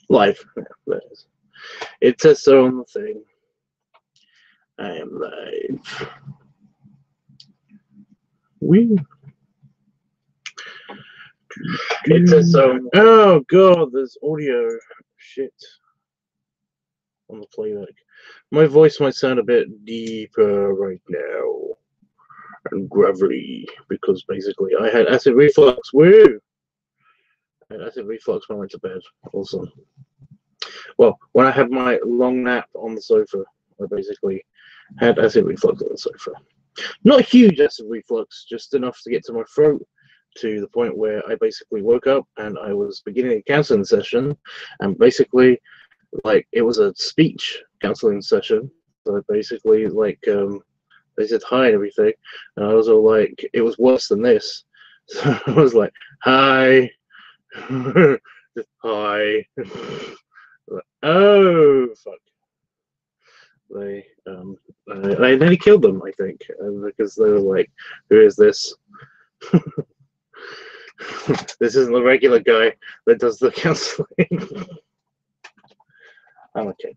Live. Yeah, that is. It says so on the thing. I am live. Woo. It says so. Oh god, there's audio shit on the playback. My voice might sound a bit deeper right now and gravelly because basically I had acid reflux. Woo! I had acid reflux when I went to bed. Also, well, when I had my long nap on the sofa, I basically had acid reflux on the sofa. Not huge acid reflux, just enough to get to my throat, to the point where I basically woke up and I was beginning a counseling session, and basically, like, it was a speech counseling session. So basically, like, they said hi and everything, and I was all like, it was worse than this. So I was like, hi, hi. Oh fuck! I nearly killed them, I think, because they were like, who is this? This isn't the regular guy that does the counseling. I'm okay.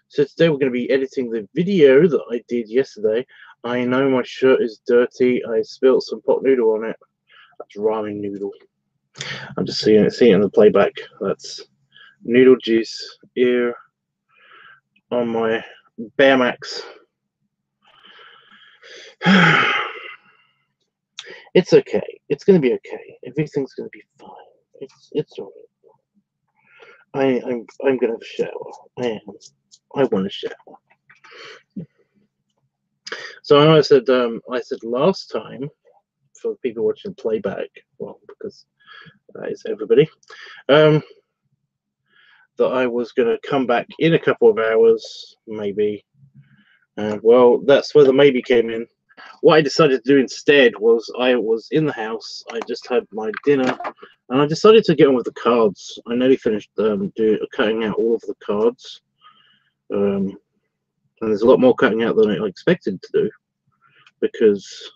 So today we're going to be editing the video that I did yesterday. I know my shirt is dirty. I spilled some pot noodle on it. That's ramen noodle. I'm just seeing it in the playback. That's noodle juice here on my Bear Max. It's okay. It's going to be okay. Everything's going to be fine. It's all right. I'm going to have a shower. I am. I want a shower. So I said last time, for people watching playback, well, because that is everybody, that I was going to come back in a couple of hours, maybe. Well, that's where the maybe came in. What I decided to do instead was I was in the house. I just had my dinner, and I decided to get on with the cards. I nearly finished cutting out all of the cards. And there's a lot more cutting out than I expected to do, because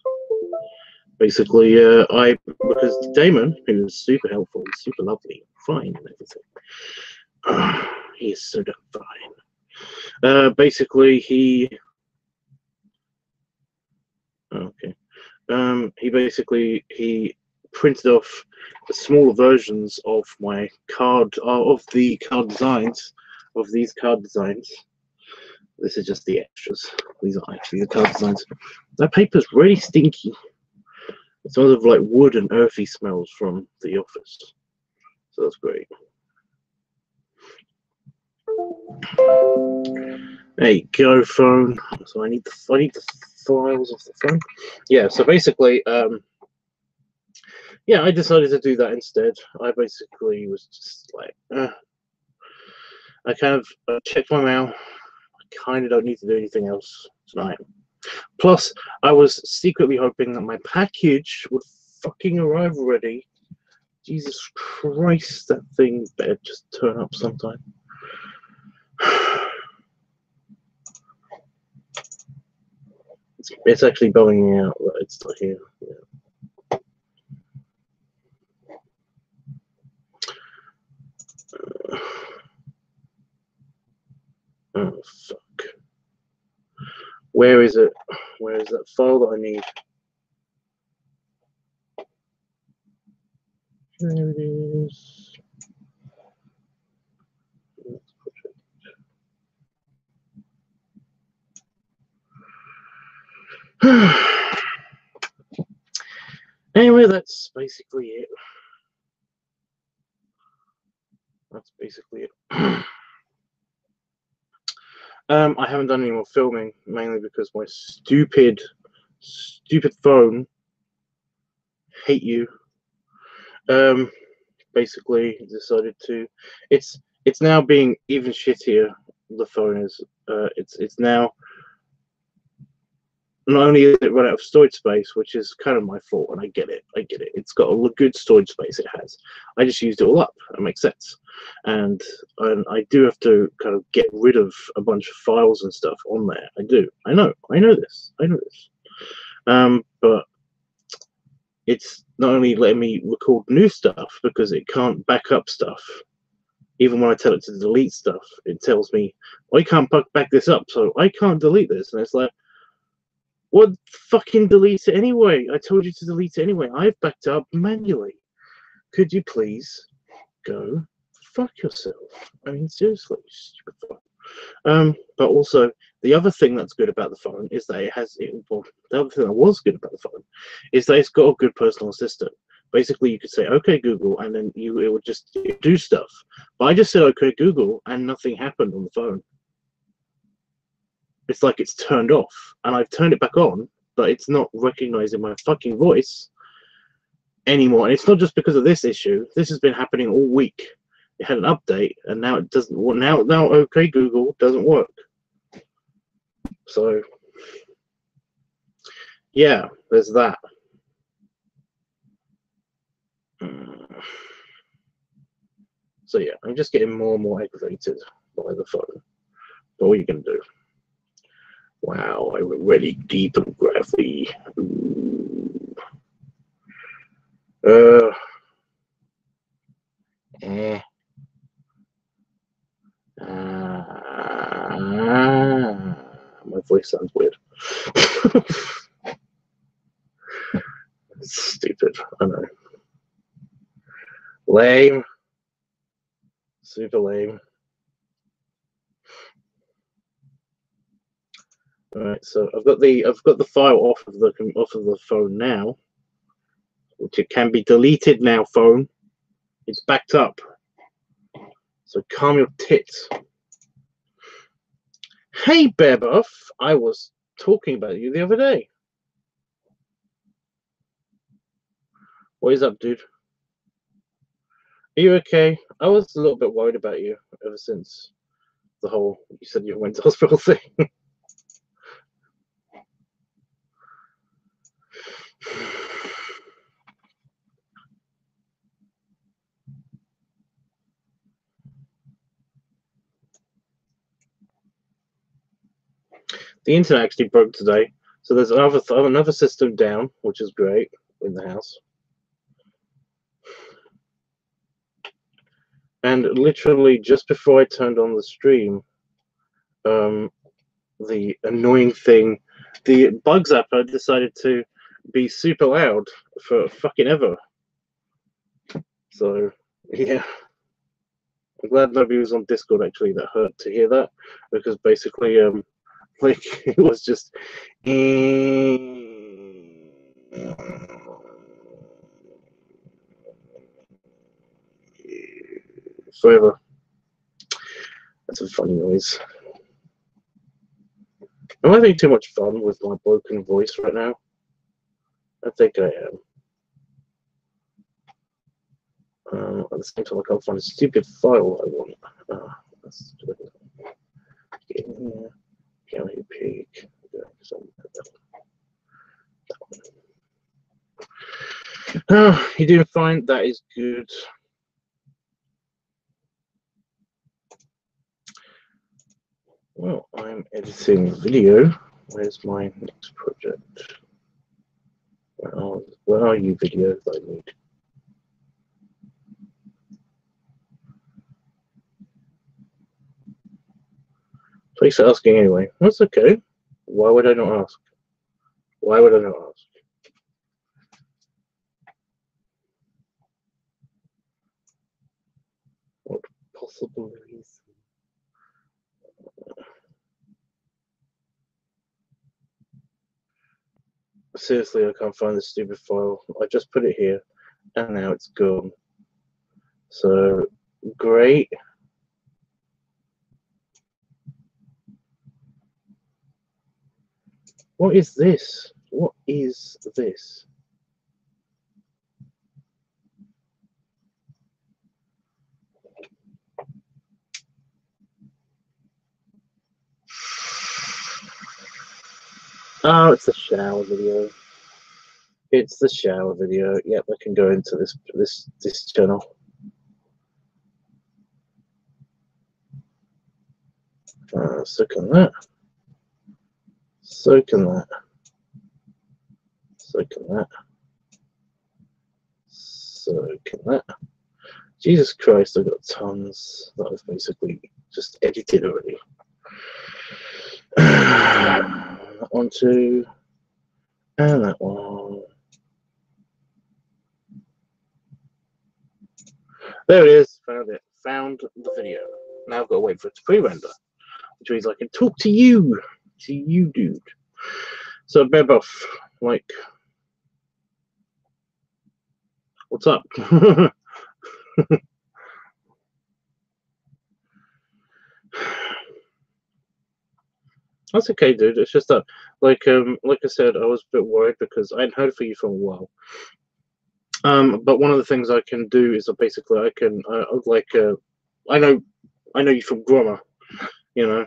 basically because Damon, who was super helpful, super lovely, fine and everything, he is so damn fine. Basically he printed off the smaller versions of my card of the card designs of these card designs. This is just the extras. These are actually the card designs. That paper's really stinky. It smells of like wood and earthy smells from the office. So that's great. There you go, phone. So I need the files of the phone. Yeah, so basically, yeah, I decided to do that instead. I basically was just like, I kind of checked my mail. I kind of don't need to do anything else tonight. Plus, I was secretly hoping that my package would fucking arrive already. Jesus Christ, that thing better just turn up sometime. It's actually bumming me out that it's not here. Yeah. Oh, fuck. Where is it? Where is that file that I need? There it is. Anyway, that's basically it. That's basically it. I haven't done any more filming, mainly because my stupid phone, hate you, basically decided to. It's now being even shittier. The phone is. It's now. Not only is it run out of storage space, which is kind of my fault, and I get it. It's got a good storage space. It has. I just used it all up. It makes sense. And I do have to kind of get rid of a bunch of files and stuff on there. I do. I know this. But it's not only letting me record new stuff because it can't back up stuff. Even when I tell it to delete stuff, it tells me, I can't back this up, so I can't delete this. And it's like, what fucking delete it anyway? I told you to delete it anyway. I've backed up manually. Could you please go fuck yourself? I mean, seriously, stupid fuck. But also, the other thing that's good about the phone is that well, the other thing that was good about the phone is that it's got a good personal assistant. Basically, you could say, okay, Google, and then it would just do stuff. But I just said, okay, Google, and nothing happened on the phone. It's like it's turned off, and I've turned it back on, but it's not recognizing my fucking voice anymore. And it's not just because of this issue. This has been happening all week. It had an update, and now it doesn't. Now, okay, Google doesn't work. So, yeah, there's that. So yeah, I'm just getting more and more aggravated by the phone. But what are you gonna do? Wow, I went really deep and gravely. My voice sounds weird. It's stupid, I know. Lame. Super lame. Alright, so I've got the file off of the phone now, which it can be deleted now, phone. It's backed up. So calm your tits. Hey Bearbuff, I was talking about you the other day. What is up, dude? Are you okay? I was a little bit worried about you ever since the whole you said you went to hospital thing. The internet actually broke today, so there's another system down, which is great in the house. And literally just before I turned on the stream, the annoying thing, the bug zapper decided to be super loud for fucking ever. So yeah, I'm glad nobody was on Discord actually that hurt to hear that, because basically like it was just forever. That's a funny noise. Am I having too much fun with my broken voice right now? I think I am. At the same time, I can't find a stupid file I want. Let's do it. Get in here. County Peak. Oh, you doing fine? That is good. Well, I'm editing video. Where's my next project? Where are you, video that I need? Thanks for asking anyway. That's okay. Why would I not ask? Why would I not ask? What possible reason? Seriously, I can't find this stupid file. I just put it here, and now it's gone. So, great. What is this? What is this? Oh, it's the shower video. It's the shower video. Yep, I can go into this channel. So can that. So can that. So can that. So can that. Jesus Christ, I've got tons that I've basically just edited already. Onto, and that one. There it is. Found it. Found the video. Now I've got to wait for it to pre-render, which means I can talk to you, dude. So, Beboff, like, what's up? That's okay, dude. It's just that, like I said, I was a bit worried because I hadn't heard from you for a while. But one of the things I can do is that basically I can, I know you from Grommer, you know.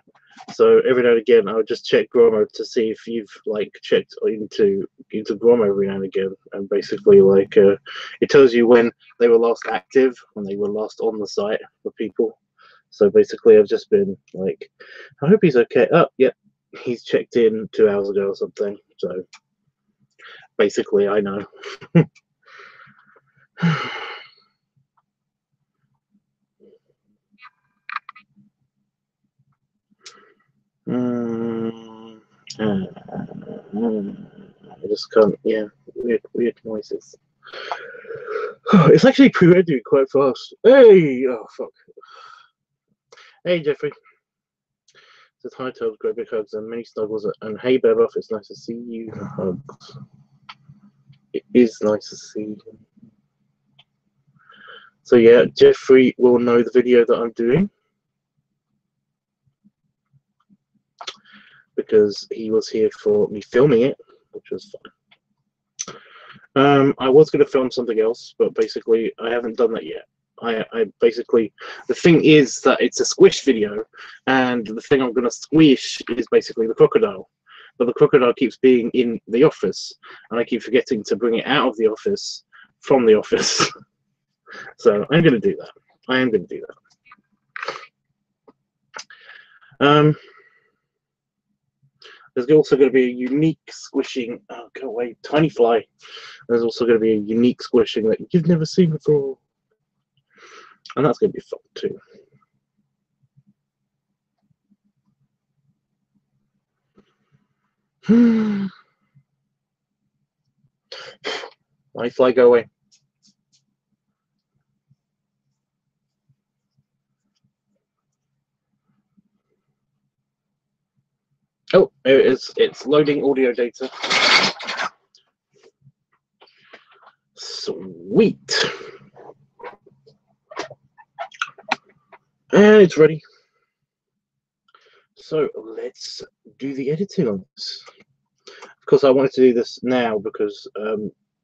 So every now and again, I would just check Grommer to see if you've like checked into Grommer every now and again, and basically like it tells you when they were last active, when they were last on the site for people. So basically, I've just been like, I hope he's okay. Oh, yep, he's checked in 2 hours ago or something. So basically, I know. I just can't. Yeah, weird noises. It's actually pre-rendered quite fast. Hey, oh fuck. Hey Jeffrey. Says hi, Toad, great big hugs and many snuggles. And hey, Beboff, it's nice to see you. Hugs. It is nice to see you. So yeah, Jeffrey will know the video that I'm doing because he was here for me filming it, which was fun. I was going to film something else, but basically I haven't done that yet. I basically, the thing is that it's a squish video, and the thing I'm going to squish is basically the crocodile. But the crocodile keeps being in the office, and I keep forgetting to bring it out of the office from the office. So I'm going to do that. I am going to do that. There's also going to be a unique squishing. Oh, go away, tiny fly. There's also going to be a unique squishing that you've never seen before. And that's going to be fun too. Tiny fly, go away. Oh, there it is. It's loading audio data. Sweet. And it's ready. So let's do the editing on this. Of course, I wanted to do this now because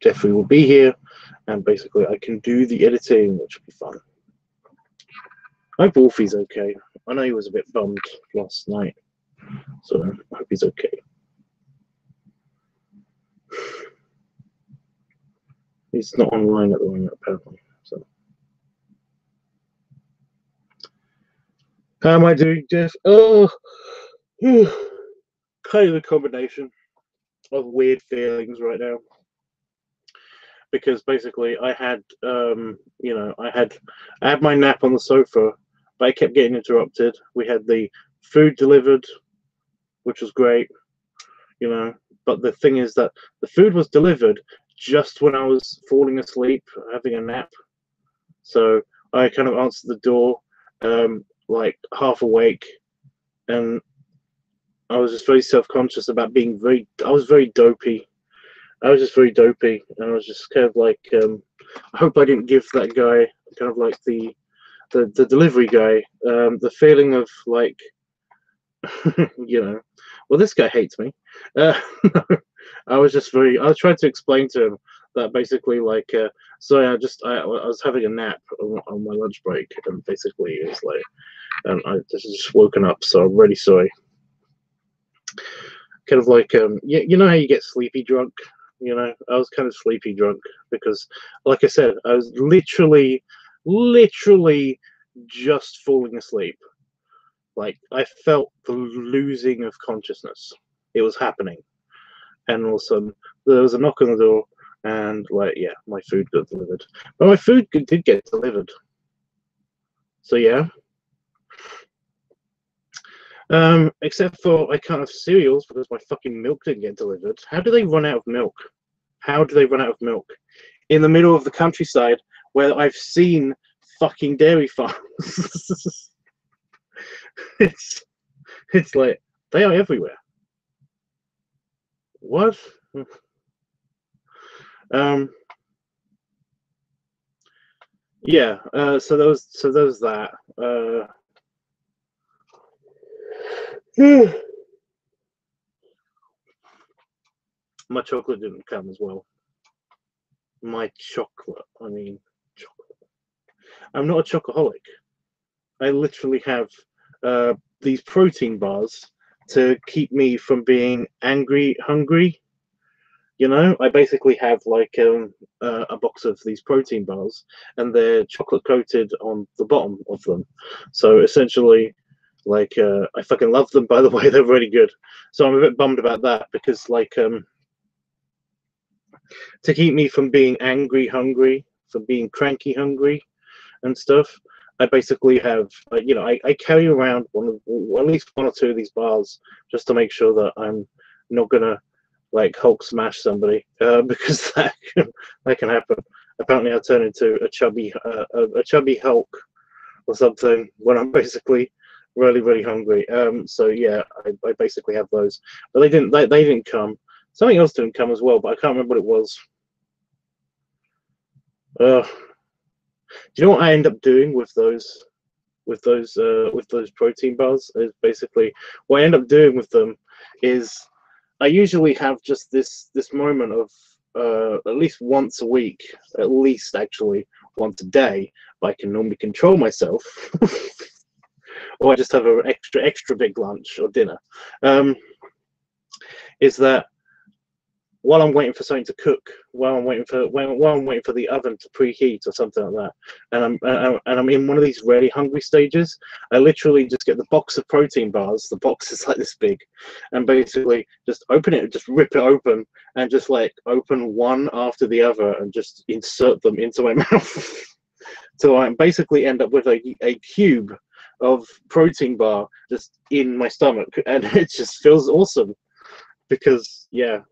Jeffrey will be here, and basically I can do the editing, which will be fun. I hope Wolfie's okay. I know he was a bit bummed last night, so I hope he's okay. He's not online at the moment, apparently. So, how am I doing, Jeff? Oh, kind of a combination of weird feelings right now, because basically I had, you know, I had my nap on the sofa, but I kept getting interrupted. We had the food delivered, which was great, you know, but the thing is that the food was delivered just when I was falling asleep, having a nap. So I kind of answered the door, like half awake, and I was just very self-conscious about being I was very dopey. I was just very dopey, and I was just kind of like, I hope I didn't give that guy, kind of like the delivery guy, the feeling of like, you know, well, this guy hates me. I was trying to explain to him that basically, like, sorry, I was having a nap on my lunch break, and basically it's like, I just woken up, so I'm really sorry. Kind of like, you know how you get sleepy drunk? You know, I was kind of sleepy drunk because, like I said, I was literally just falling asleep. Like, I felt the losing of consciousness. It was happening. And all of a sudden, there was a knock on the door, and like, yeah, my food got delivered. But my food did get delivered. So yeah. Except for I can't have cereals because my fucking milk didn't get delivered. How do they run out of milk? How do they run out of milk in the middle of the countryside where I've seen fucking dairy farms? it's like they are everywhere. What? Yeah. So there was that. My chocolate didn't come as well. My chocolate. I mean, chocolate. I'm not a chocoholic. I literally have these protein bars to keep me from being hungry. You know, I basically have like a box of these protein bars, and they're chocolate coated on the bottom of them. So essentially, like, I fucking love them. By the way, they're really good. So I'm a bit bummed about that because, like, to keep me from being hungry, from being cranky hungry, and stuff. I basically have, you know, I carry around at least one or two of these bars just to make sure that I'm not gonna like Hulk smash somebody because that can happen. Apparently, I turn into a chubby Hulk or something when I'm basically really hungry. So yeah, I basically have those, but they didn't come. Something else didn't come as well, but I can't remember what it was. Do you know what I end up doing with those protein bars? Is basically what I end up doing with them is I usually have just this moment of at least once a week, at least actually once a day, but I can normally control myself, or I just have an extra big lunch or dinner. Is that while I'm waiting for something to cook, while I'm waiting for the oven to preheat or something like that, and I'm in one of these really hungry stages, I literally just get the box of protein bars. The box is like this big, and basically just open it, just rip it open, and just like open one after the other, and just insert them into my mouth. So I basically end up with a cube of protein bar just in my stomach, and it just feels awesome because yeah.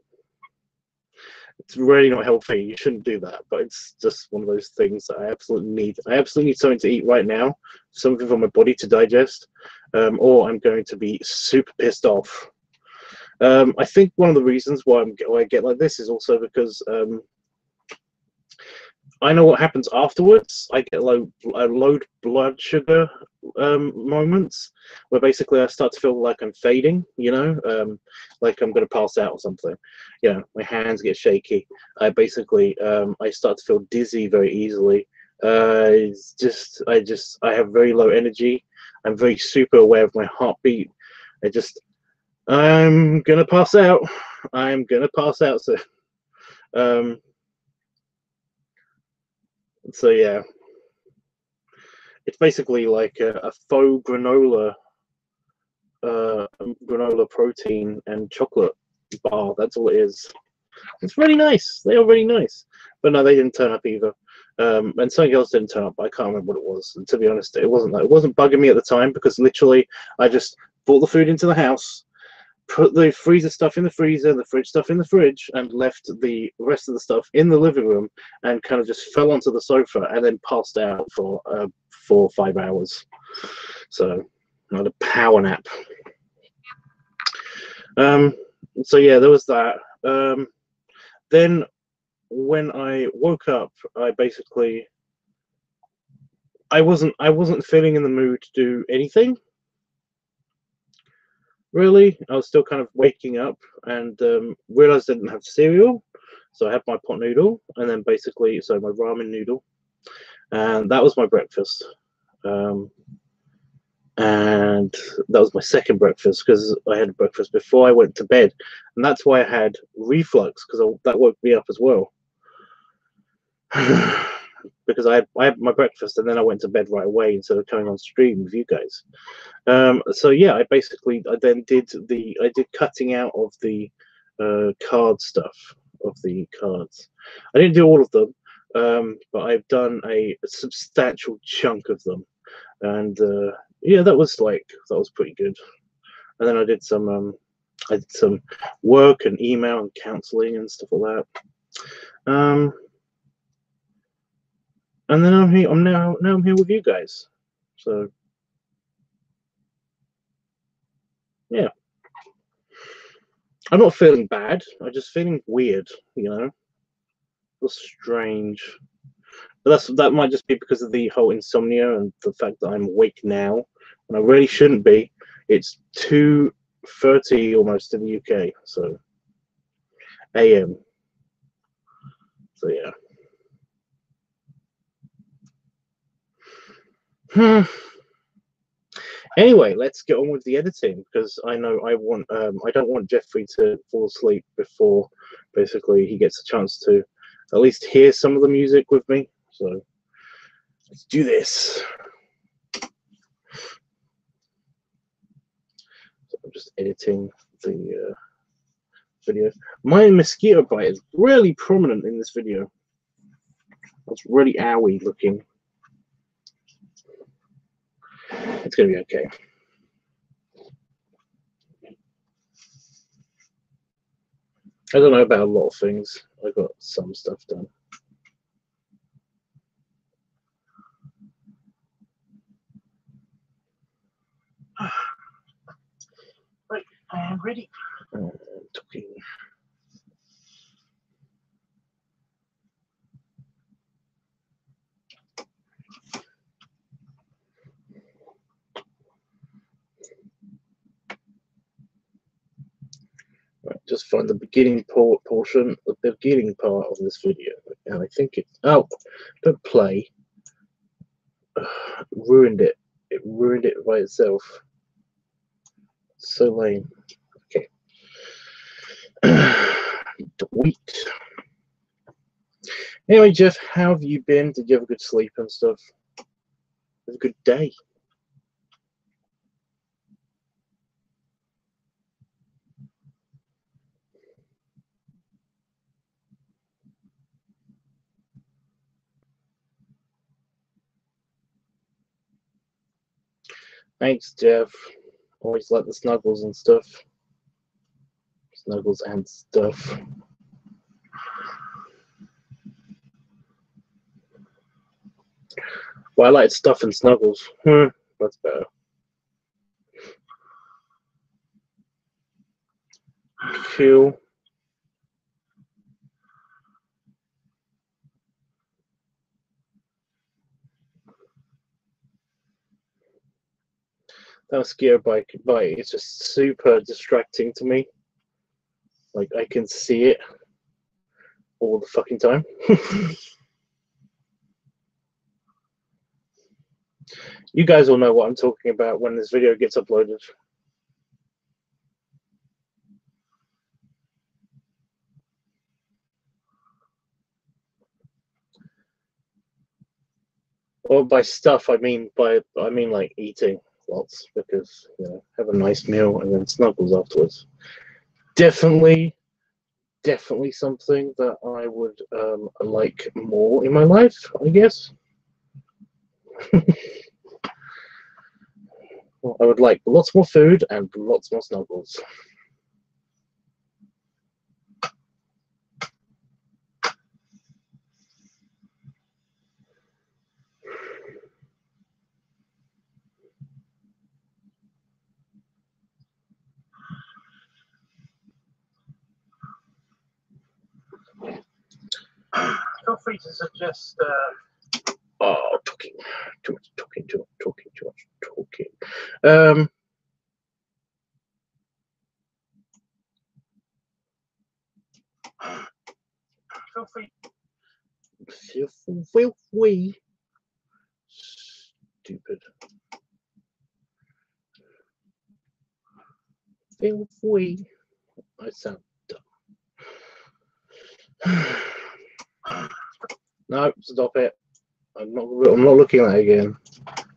It's really not healthy. You shouldn't do that, but it's just one of those things that I absolutely need. I absolutely need something to eat right now, something for my body to digest, or I'm going to be super pissed off. I think one of the reasons why I get like this is also because I know what happens afterwards. I get low blood sugar moments where basically I start to feel like I'm fading, you know, like I'm going to pass out or something. You know, my hands get shaky. I basically I start to feel dizzy very easily. I have very low energy. I'm very super aware of my heartbeat. I'm gonna pass out. I'm gonna pass out. So yeah, it's basically like a faux granola protein and chocolate bar. That's all it is. It's really nice. They are really nice. But no, they didn't turn up either. And something else didn't turn up. I can't remember what it was. And to be honest, it wasn't bugging me at the time because literally I just brought the food into the house, put the freezer stuff in the freezer, the fridge stuff in the fridge, and left the rest of the stuff in the living room, and kind of just fell onto the sofa and then passed out for 4 or 5 hours. So I had a power nap. So yeah, there was that. Then when I woke up, I wasn't feeling in the mood to do anything. Really, I was still kind of waking up and realized I didn't have cereal, so I had my pot noodle and then basically my ramen noodle, and that was my breakfast. And that was my second breakfast because I had breakfast before I went to bed, and that's why I had reflux because that woke me up as well. Because I had my breakfast and then I went to bed right away instead of coming on stream with you guys. So yeah, I did cutting out of the card stuff of the cards. I didn't do all of them, but I've done a substantial chunk of them, and yeah, that was pretty good. And then I did some work and email and counseling and stuff like that. And then I'm here. Now I'm here with you guys. So yeah, I'm not feeling bad. I'm just feeling weird. You know, feel strange. But that might just be because of the whole insomnia and the fact that I'm awake now, and I really shouldn't be. It's 2:30 almost in the UK, so AM. So yeah. Anyway, let's get on with the editing, because I know I don't want Jeffrey to fall asleep before basically he gets a chance to at least hear some of the music with me. So let's do this. So I'm just editing the video. My mosquito bite is really prominent in this video. It's really owie looking. It's gonna be okay. I don't know about a lot of things. I got some stuff done. Right, I am ready. Talking. Right, just find the beginning portion, the beginning part of this video, and I think it. Oh, don't play. Ruined it. It ruined it by itself. So lame. Okay. Delete. Anyway, Jeff, how have you been? Did you have a good sleep and stuff? Have a good day. Thanks, Jeff. Always like the snuggles and stuff. Snuggles and stuff. Well, I like stuff and snuggles. That's better. Cool. That mosquito bite is just super distracting to me. Like, I can see it all the fucking time. You guys all know what I'm talking about when this video gets uploaded. Or by stuff, I mean like eating lots, because, you know, have a nice meal and then snuggles afterwards. Definitely something that I would like more in my life, I guess. Well, I would like lots more food and lots more snuggles. Feel free to suggest. Oh, talking too much, talking too much, talking. Feel free. Feel free. Stupid. Feel free. I sound dumb. No, stop it. I'm not looking at it again.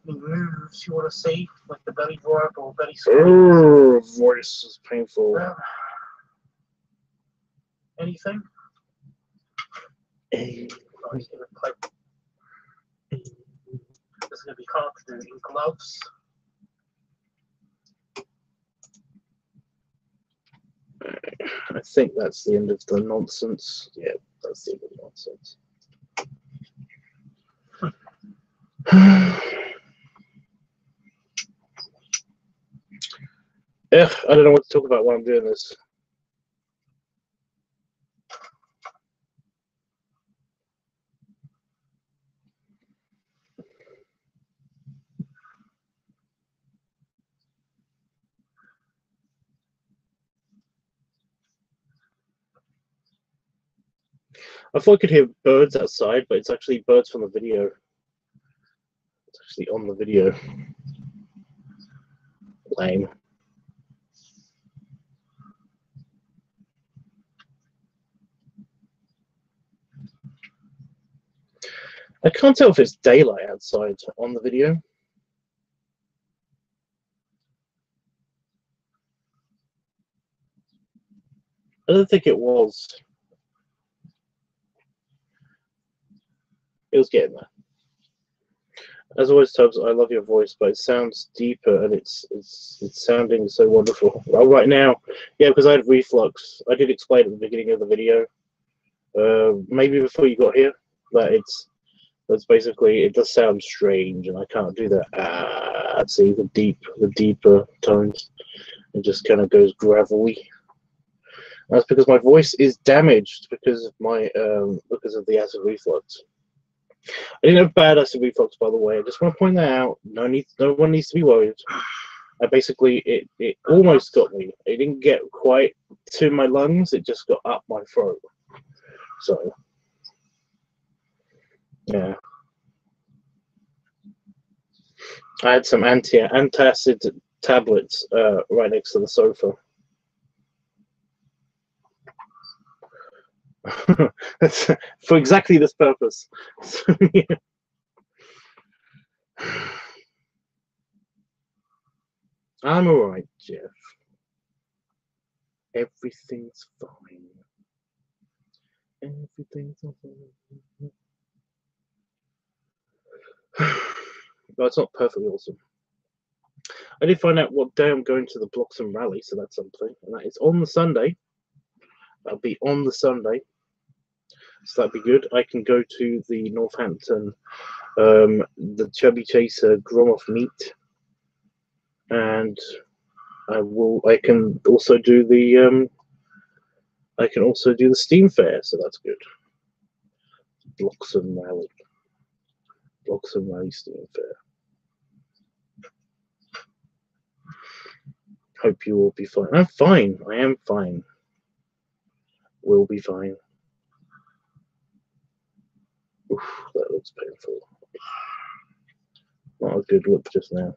Any moves you want to see, like the belly rub or belly squeeze? Voice is painful. Anything? There's going to be hard to do in gloves. I think that's the end of the nonsense. Yeah, that's the end of the nonsense. Yeah, I don't know what to talk about while I'm doing this. I thought I could hear birds outside, but it's actually birds from the video. It's actually on the video. Lame. I can't tell if it's daylight outside on the video. I don't think it was. It was getting there. As always, Tubbs, I love your voice, but it sounds deeper and it's sounding so wonderful. Well, right now, yeah, because I had reflux. I did explain at the beginning of the video, maybe before you got here, that that's basically, it does sound strange, and I can't do that. See the deeper tones. It just kind of goes gravelly. That's because my voice is damaged because of my because of the acid reflux. I didn't have bad acid reflux, by the way. I just want to point that out. No one needs to be worried. Basically, it almost got me. It didn't get quite to my lungs. It just got up my throat. So, yeah. I had some antacid tablets right next to the sofa. For exactly this purpose. So, yeah. I'm alright, Jeff. Everything's fine. Everything's fine. Well, it's not perfectly awesome. I did find out what day I'm going to the Bloxham Rally, so that's something. And that is on the Sunday. That'll be on the Sunday. So that'd be good. I can go to the Northampton, the Chubby Chaser Gromoff meet. And I can also do the Steam Fair, so that's good. Bloxham Rally Steam Fair. Hope you will be fine. I'm fine. I am fine. Will be fine. Oof, that looks painful. Not a good look just now.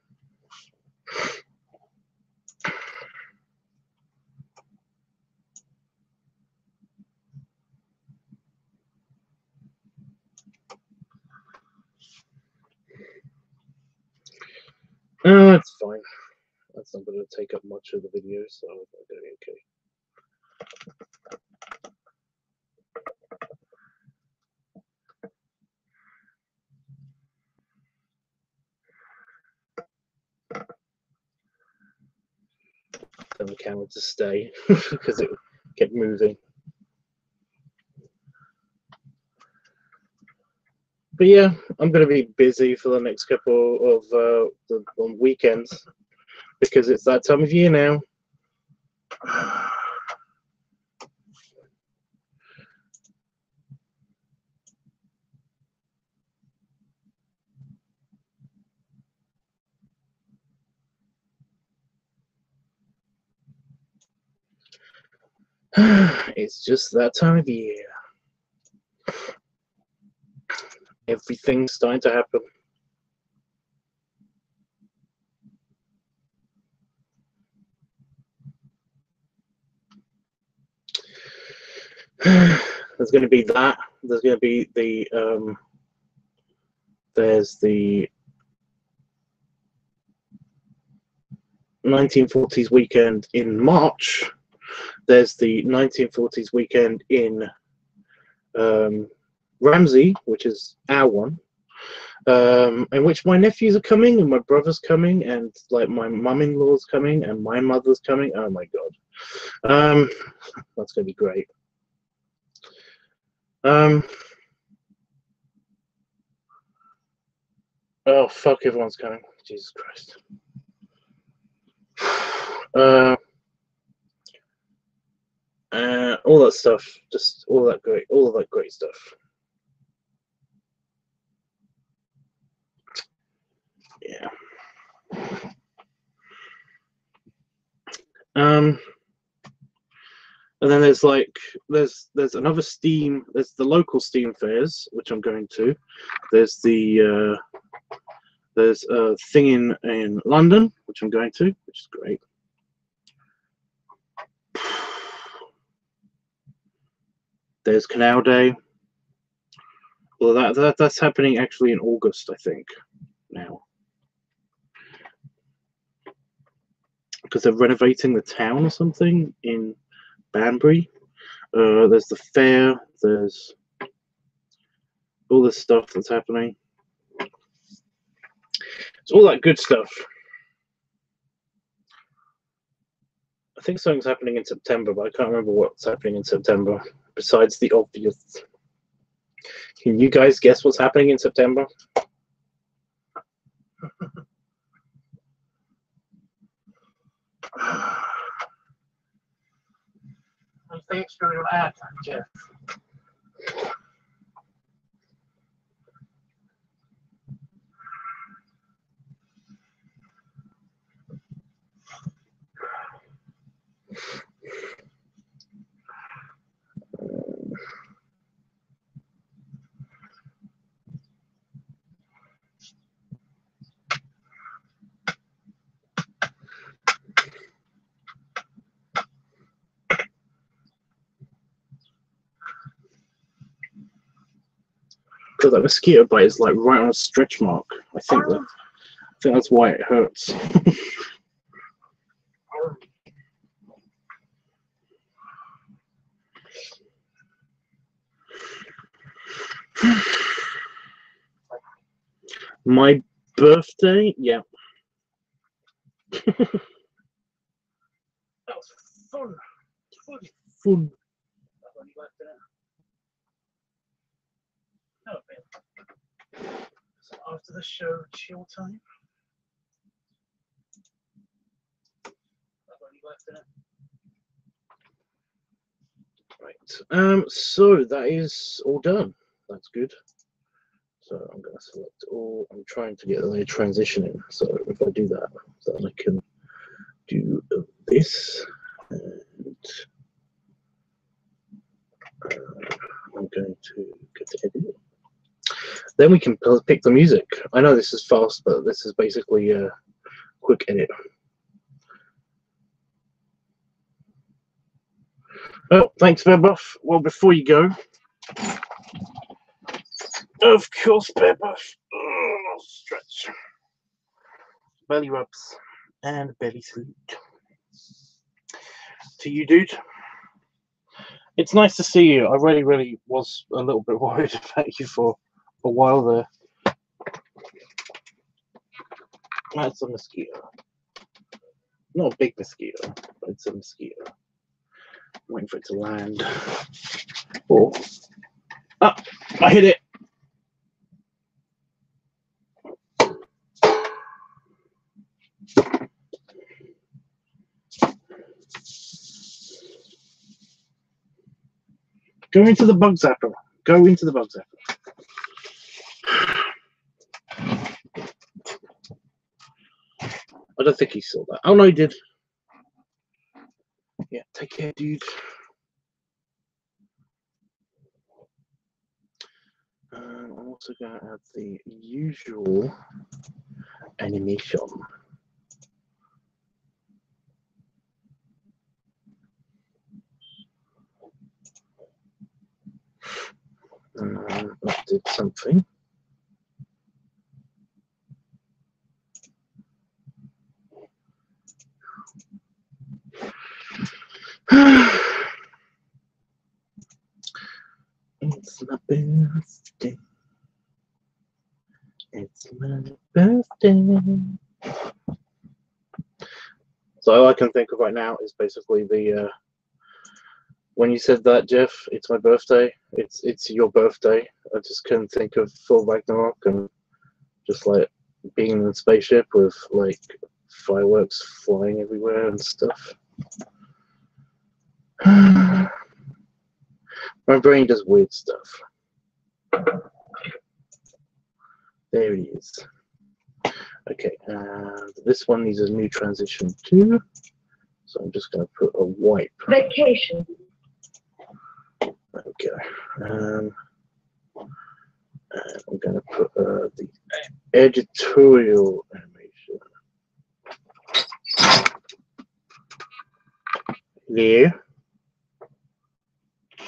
It's fine. That's not going to take up much of the video, so I'm going to be okay. Tell the camera to stay because it kept moving. But yeah, I'm going to be busy for the next couple of on weekends because it's that time of year now. It's just that time of year. Everything's starting to happen. There's going to be that. There's going to be the there's the 1940s weekend in March. There's the 1940s weekend in Ramsey, which is our one, in which my nephews are coming and my brother's coming and like my mum-in-law's coming and my mother's coming. Oh my god, that's gonna be great. Oh fuck, everyone's coming. Jesus Christ. All that stuff, just all of that great stuff. Yeah. And then there's like there's another Steam. There's the local Steam fairs, which I'm going to. There's the there's a thing in London, which I'm going to, which is great. There's Canal Day. Well, that's happening actually in August, I think, now, because they're renovating the town or something in Banbury. There's the fair. There's all this stuff that's happening. It's all that good stuff. I think something's happening in September, but I can't remember what's happening in September besides the obvious. Can you guys guess what's happening in September? Thanks for your ad, Jeff. Because that mosquito bite is like right on a stretch mark. I think that's why it hurts. My birthday, yeah. That was fun. Fun. So after the show, chill time. Right. So that is all done. That's good. So I'm going to select all. I'm trying to get a transition in. So if I do that, then I can do this. And I'm going to get to edit. Then we can pick the music. I know this is fast, but this is basically a quick edit. Oh, thanks, Bearbuff. Well, before you go, of course, Bearbuff. Oh, stretch. Belly rubs and belly salute. To you, dude. It's nice to see you. I really was a little bit worried about you for a while there. That's a mosquito. Not a big mosquito, but it's a mosquito. I'm waiting for it to land. Oh, I hit it. Go into the bug zapper. Go into the bug zapper. I don't think he saw that. Oh no, he did. Yeah, take care, dude. I'm also going to add the usual animation. That did something. It's my birthday. It's my birthday. So all I can think of right now is basically the when you said that, Jeff, it's my birthday. It's your birthday. I just couldn't think of full Ragnarok and just like being in a spaceship with like fireworks flying everywhere and stuff. My brain does weird stuff. There it is. Okay, and this one needs a new transition too. So I'm just going to put a wipe. Vacation. Okay. And I'm going to put the editorial animation. There.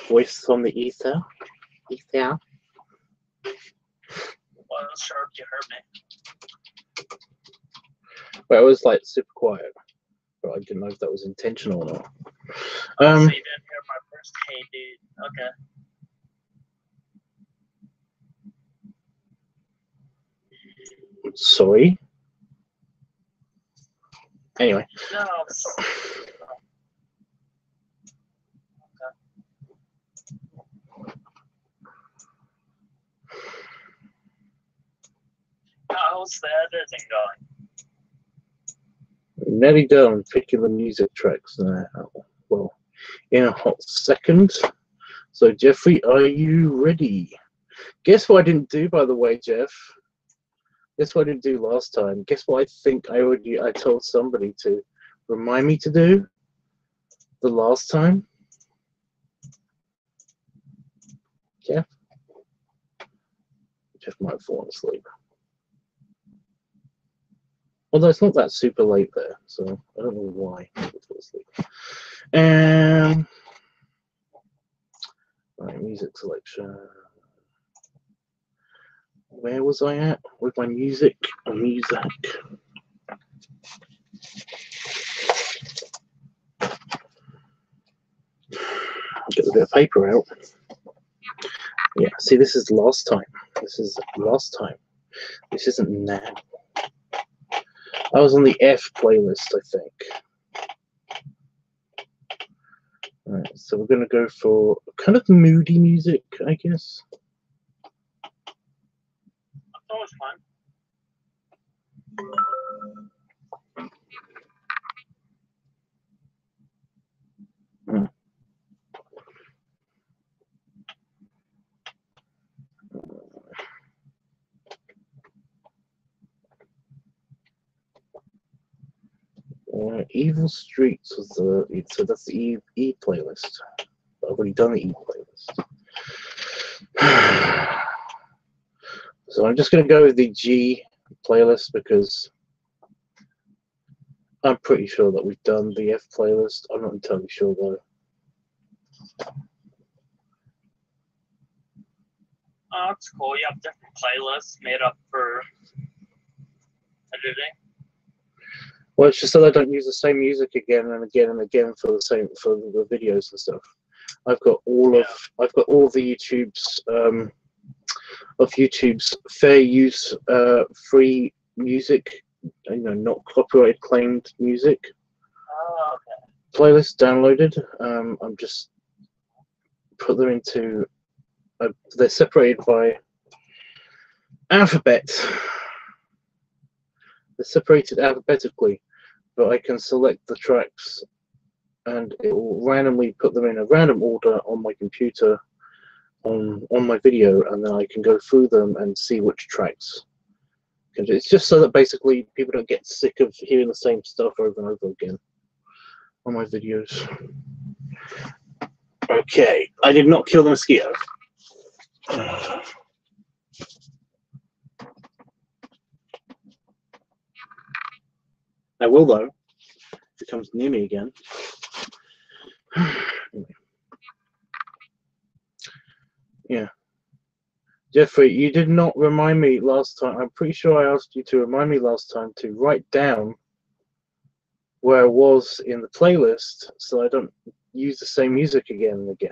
Voice on the ether. Ether. Well, sure, you heard me. But it was like super quiet. But I didn't know if that was intentional or not. So you didn't hear my first hey dude. Okay. Sorry. Anyway. No. Okay. How's the editing going? Nearly done picking the music tracks now. Well, in a hot second. So, Jeffrey, are you ready? Guess what I didn't do, by the way, Jeff? Guess what I didn't do last time? Guess what I think I told somebody to remind me to do the last time? Jeff? Jeff might have fallen asleep. Although it's not that super late there, so I don't know why he would fall asleep. Right, music selection. Where was I at with my music? Music. Get a bit of paper out. Yeah, see, this is last time. This is last time. This isn't now. I was on the F playlist, I think. Alright, so we're going to go for kind of moody music, I guess. That's always fun. Evil Streets was so that's the E playlist. I've already done the E playlist. So I'm just going to go with the G playlist because I'm pretty sure that we've done the F playlist. I'm not entirely sure though. Oh, that's cool. You have different playlists made up for editing. Well, it's just that I don't use the same music again and again and again for the videos and stuff. I've got all the YouTube's fair use free music, not copyright claimed music. Oh, okay. Playlist downloaded. I'm just put them into. They're separated by alphabet. They're separated alphabetically, but I can select the tracks and it will randomly put them in a random order on my computer on my video, and then I can go through them and see which tracks. It's just so that basically people don't get sick of hearing the same stuff over and over again on my videos. Okay, I did not kill the mosquito. I will though, if it comes near me again. Yeah. Jeffrey, you did not remind me last time. I'm pretty sure I asked you to remind me last time to write down where I was in the playlist so I don't use the same music again and again.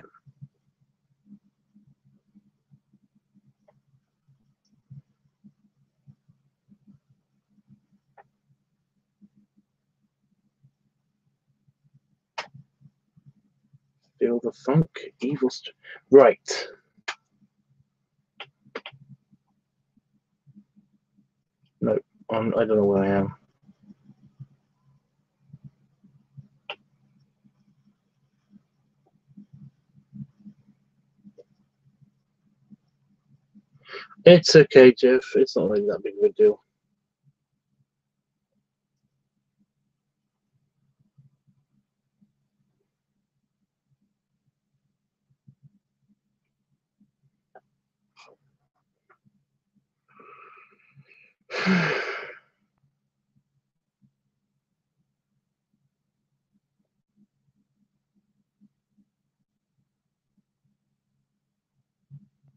Feel the funk, evil. Right. No, I don't know where I am. It's okay, Jeff. It's not really that big of a deal.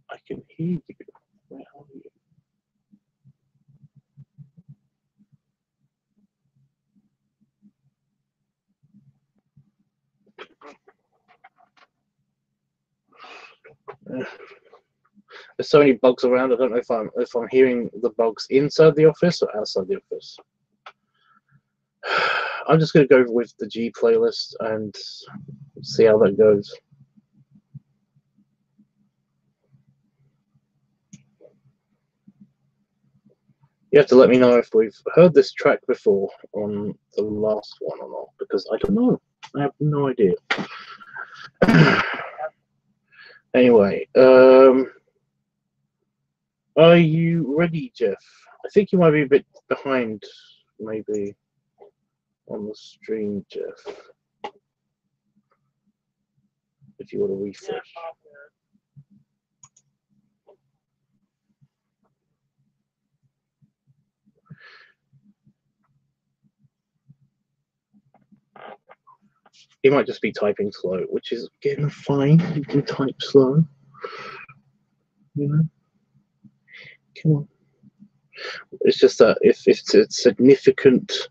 I can hear you. Where are you? There's so many bugs around. I don't know if I'm hearing the bugs inside the office or outside the office. I'm just going to go with the G playlist and see how that goes. You have to let me know if we've heard this track before on the last one or not, because I don't know. I have no idea. Anyway, are you ready, Jeff? I think you might be a bit behind, maybe, on the stream, Jeff. If you want to refresh. He might just be typing slow, which is getting fine. You can type slow. You know? Come on. It's just that if it's a significant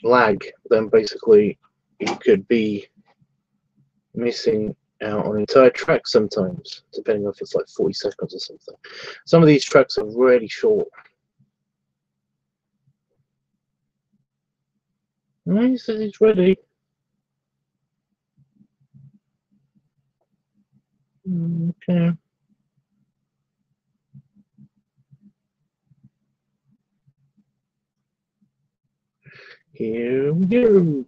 lag, then basically you could be missing out on an entire track sometimes, depending on if it's like 40 seconds or something. Some of these tracks are really short. He says he's ready. Okay. Here we go.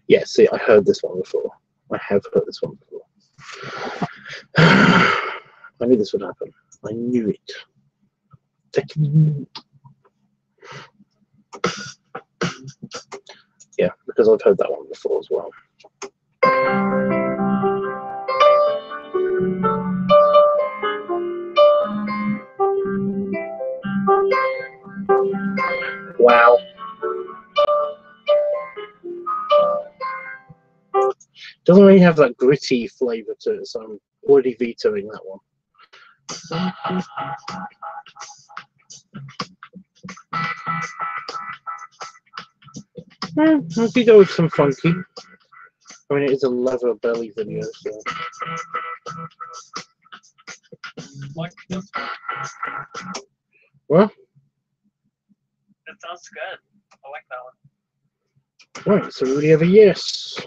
Yeah, see, I heard this one before. I have heard this one before. I knew this would happen. I knew it. Yeah, because I've heard that one before as well. Wow. Doesn't really have that gritty flavour to it, so I'm already vetoing that one. Yeah, I could go with some funky. I mean, it is a leather belly video, so. Like this. What? It sounds good. I like that one. Right, so we already have a yes.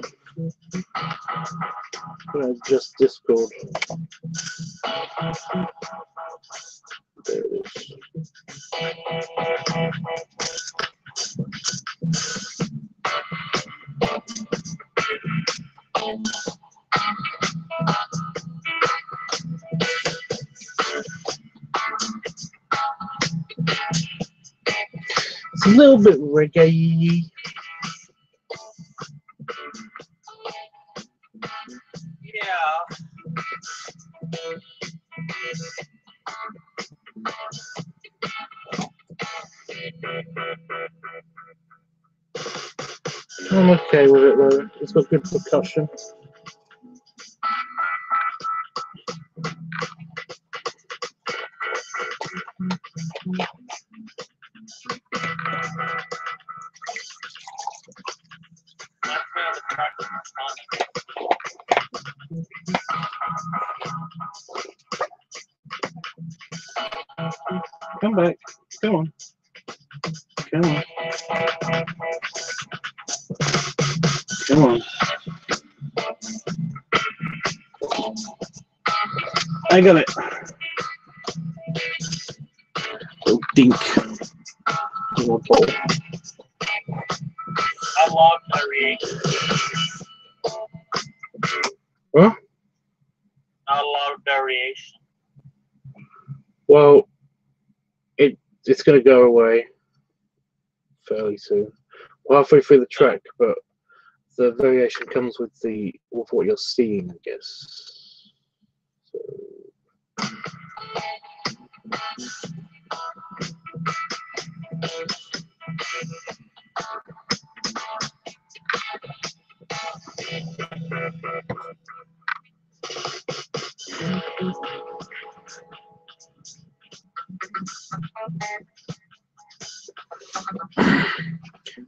Just Discord. There it is. It's a little bit reggae-y. Yeah. I'm okay with it though. It's got good percussion. come back. Come on. Come on. Come on. I got it. Oh, dink. More ball. I love variation. Huh? I love variation. Well, it's going to go away fairly soon. We're halfway through the track, but the variation comes with what you're seeing, I guess. So.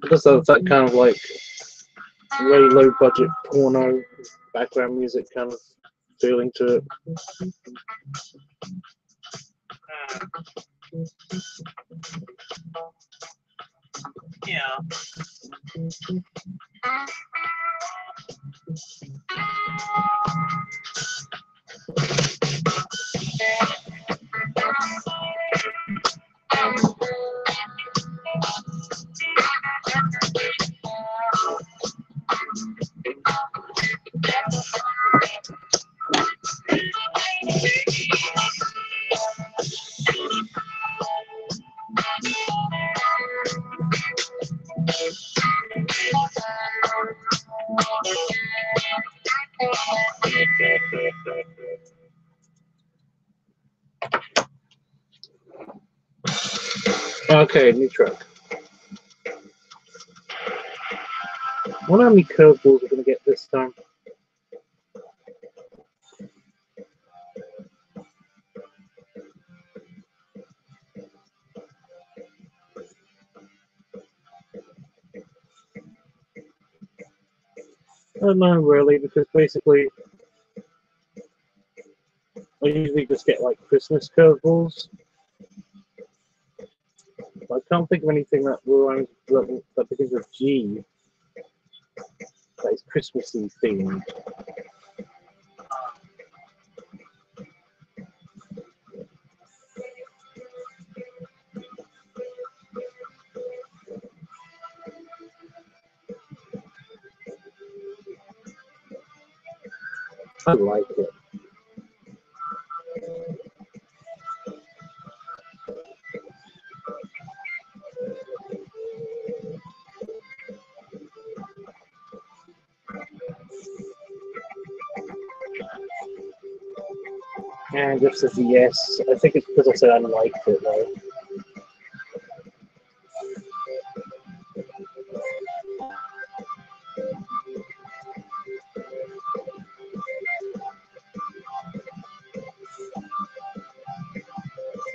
Because of that kind of like very low budget porno background music kind of feeling to it. Yeah. Okay, new track. I wonder how many curveballs we're going to get this time. I don't know really, because basically I usually just get like Christmas curveballs. I can't think of anything that begins with G that is Christmassy themed. I like it. And just says yes. I think it's because I said I liked it though.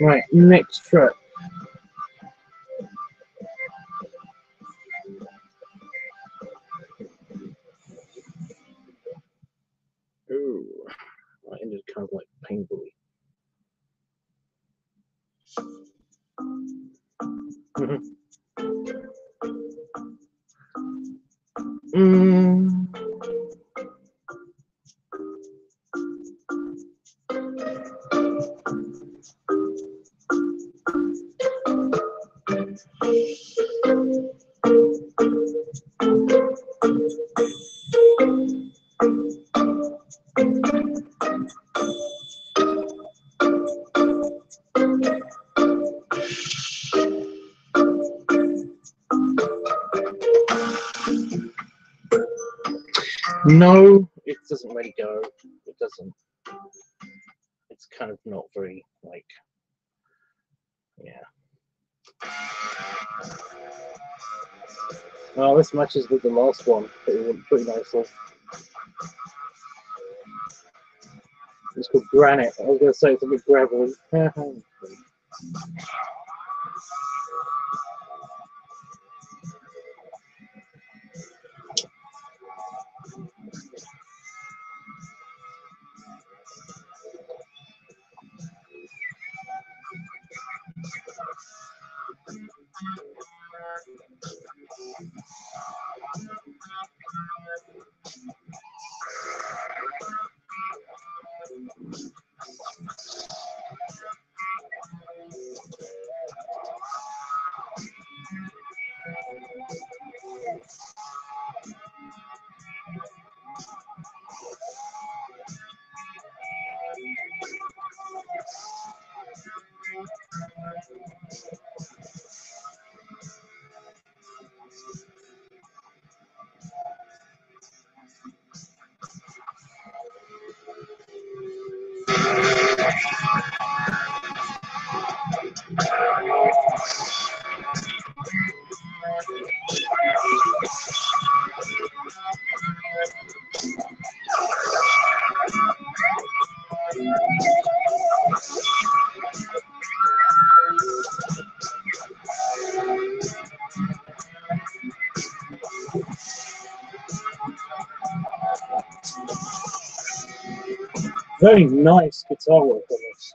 Right, next track. Ooh, that ended kind of like painfully. No, it doesn't really go. It doesn't. It's kind of not very, like, yeah. Oh, this matches with the last one pretty nicely. It's called Granite. I was going to say it's a bit gravelly. Very nice guitar work on this.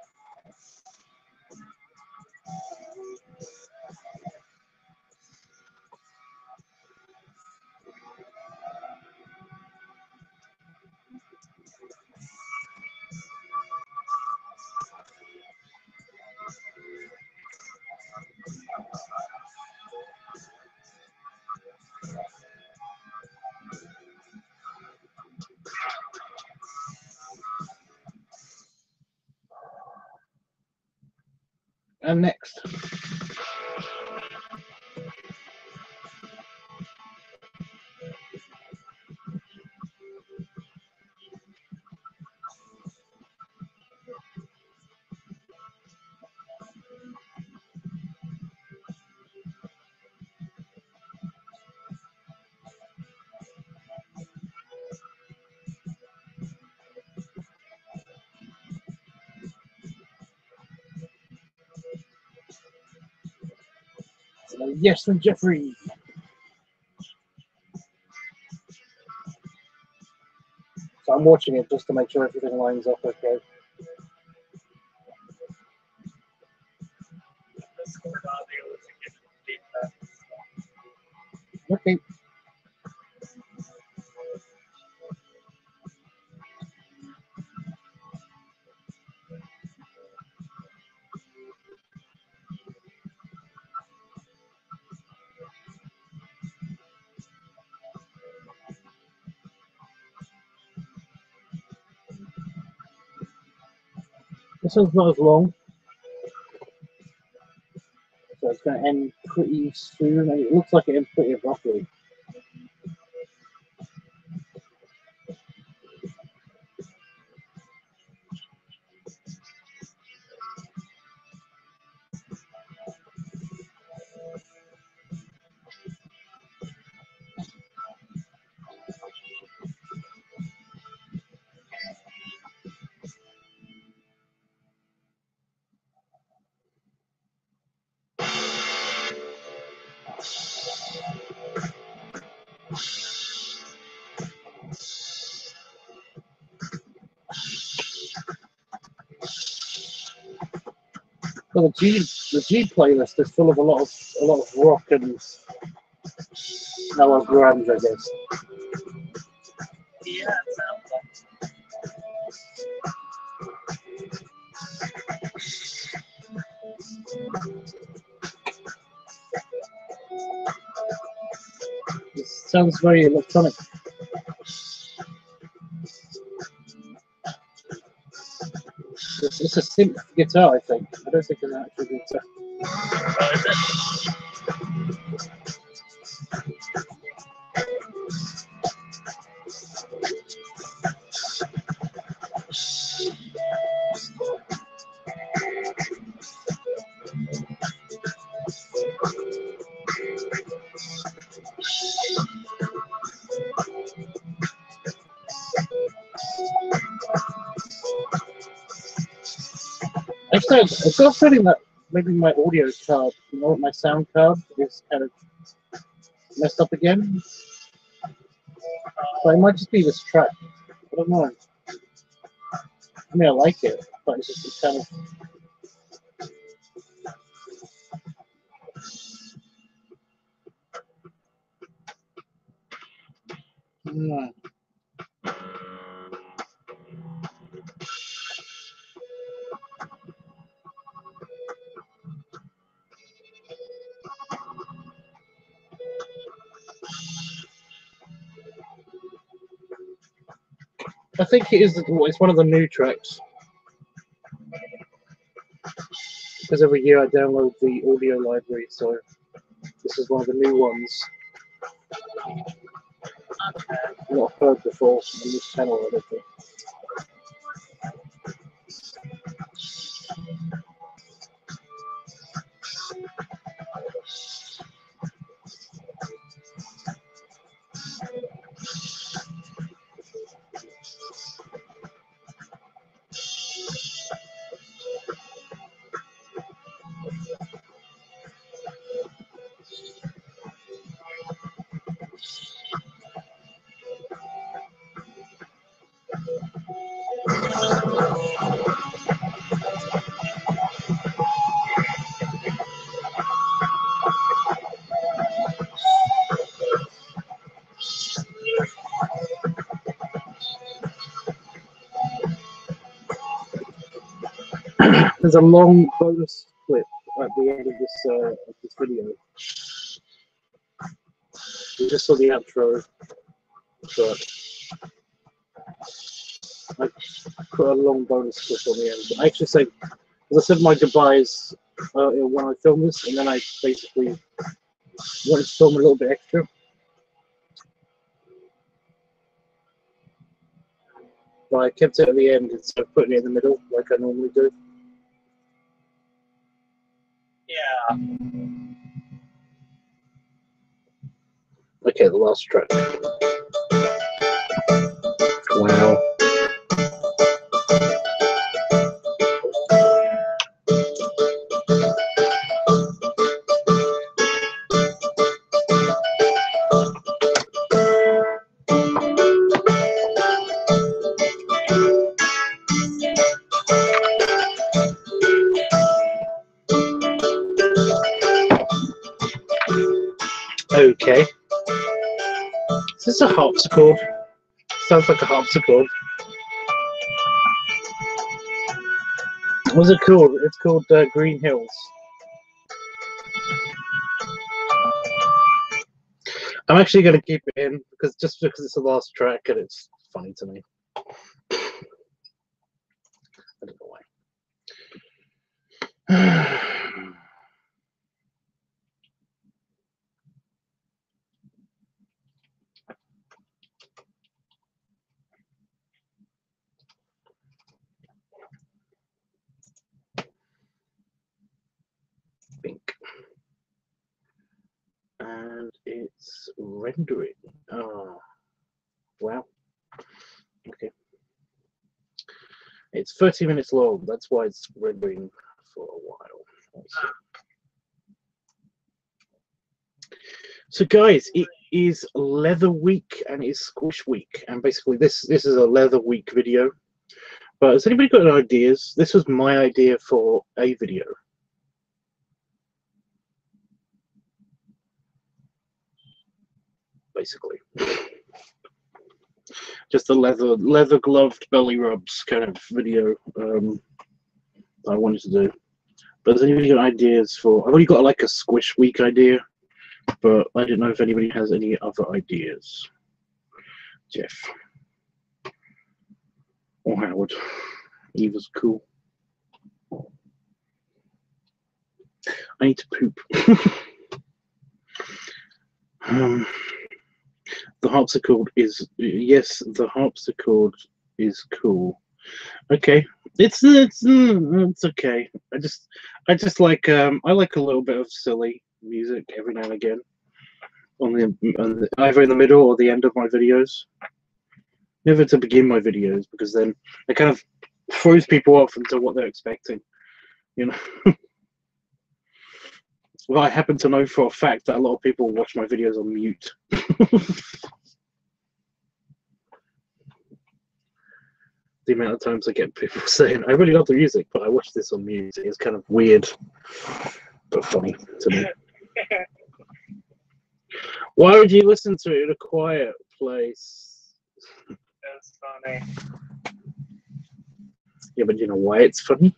And next. Yes, from Jeffrey. So I'm watching it just to make sure everything lines up okay. Okay. This one's not as long, so it's going to end pretty soon. It looks like it ends pretty abruptly. Well, the G playlist is full of a lot of rock and mellow grunge, I guess. Yeah, it sounds like. This sounds very electronic. It's a synth guitar, I think. I don't think it's an actual guitar. Oh, is it? Actually, I've got a feeling that maybe my audio card, my sound card is kind of messed up again. But it might just be this track. I don't know. I mean, I like it, but it's just kind of. Mm. I think it is. It's one of the new tracks. Because every year I download the audio library, so this is one of the new ones. Not heard before on this channel, I don't think. There's a long bonus clip at the end of this video. We just saw the outro, but I put a long bonus clip on the end. I actually said, as I said my goodbyes when I filmed this, and then I basically wanted to film a little bit extra. But I kept it at the end instead of putting it in the middle like I normally do. Yeah. Okay, the last track. Wow. Okay. Is this a harpsichord? Sounds like a harpsichord. What's it called? It's called Green Hills. I'm actually going to keep it in because it's the last track and it's funny to me. I don't know why. Pink. And it's rendering. Oh, wow. Okay. It's 30 minutes long. That's why it's rendering for a while. So guys, it is Leather Week and it's Squish Week. And basically this is a Leather Week video. But has anybody got any ideas? This was my idea for a video. Basically. Just a leather gloved belly rubs kind of video I wanted to do. But has anybody got ideas for? I've only got like a Squish Week idea, but I don't know if anybody has any other ideas. Jeff or Howard. Eva's cool. I need to poop. The harpsichord is yes. The harpsichord is cool. Okay, it's okay. I just like I like a little bit of silly music every now and again either in the middle or the end of my videos. Never to begin my videos because then it kind of throws people off into what they're expecting. You know. Well, I happen to know for a fact that a lot of people watch my videos on mute. The amount of times I get people saying, I really love the music, but I watch this on mute. It's kind of weird, but funny to me. Why would you listen to it in a quiet place. It's funny. Yeah, but you know why it's funny?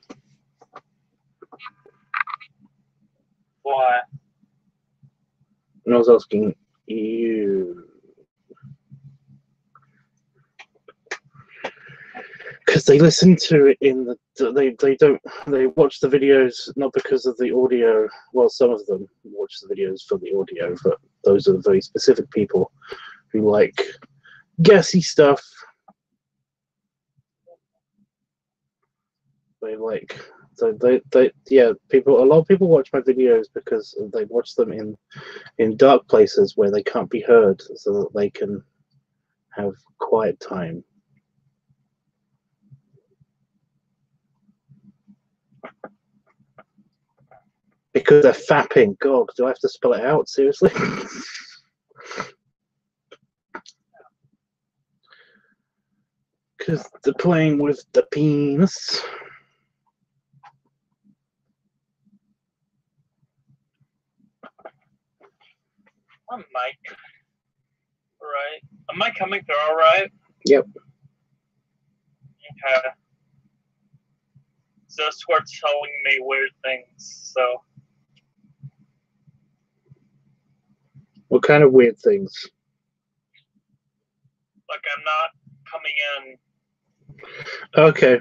Why? And I was asking you. Because they listen to it in the they watch the videos not because of the audio. Well, some of them watch the videos for the audio, but those are very specific people who like gassy stuff. They like yeah, a lot of people watch my videos because they watch them in dark places where they can't be heard, so that they can have quiet time. Because they're fapping. God, do I have to spell it out? Seriously? Because they're playing with the penis. I'm Mike. Right. Am I coming through all right? Yep. Okay. So Squirt's telling me weird things, so. What kind of weird things? Like I'm not coming in. Okay.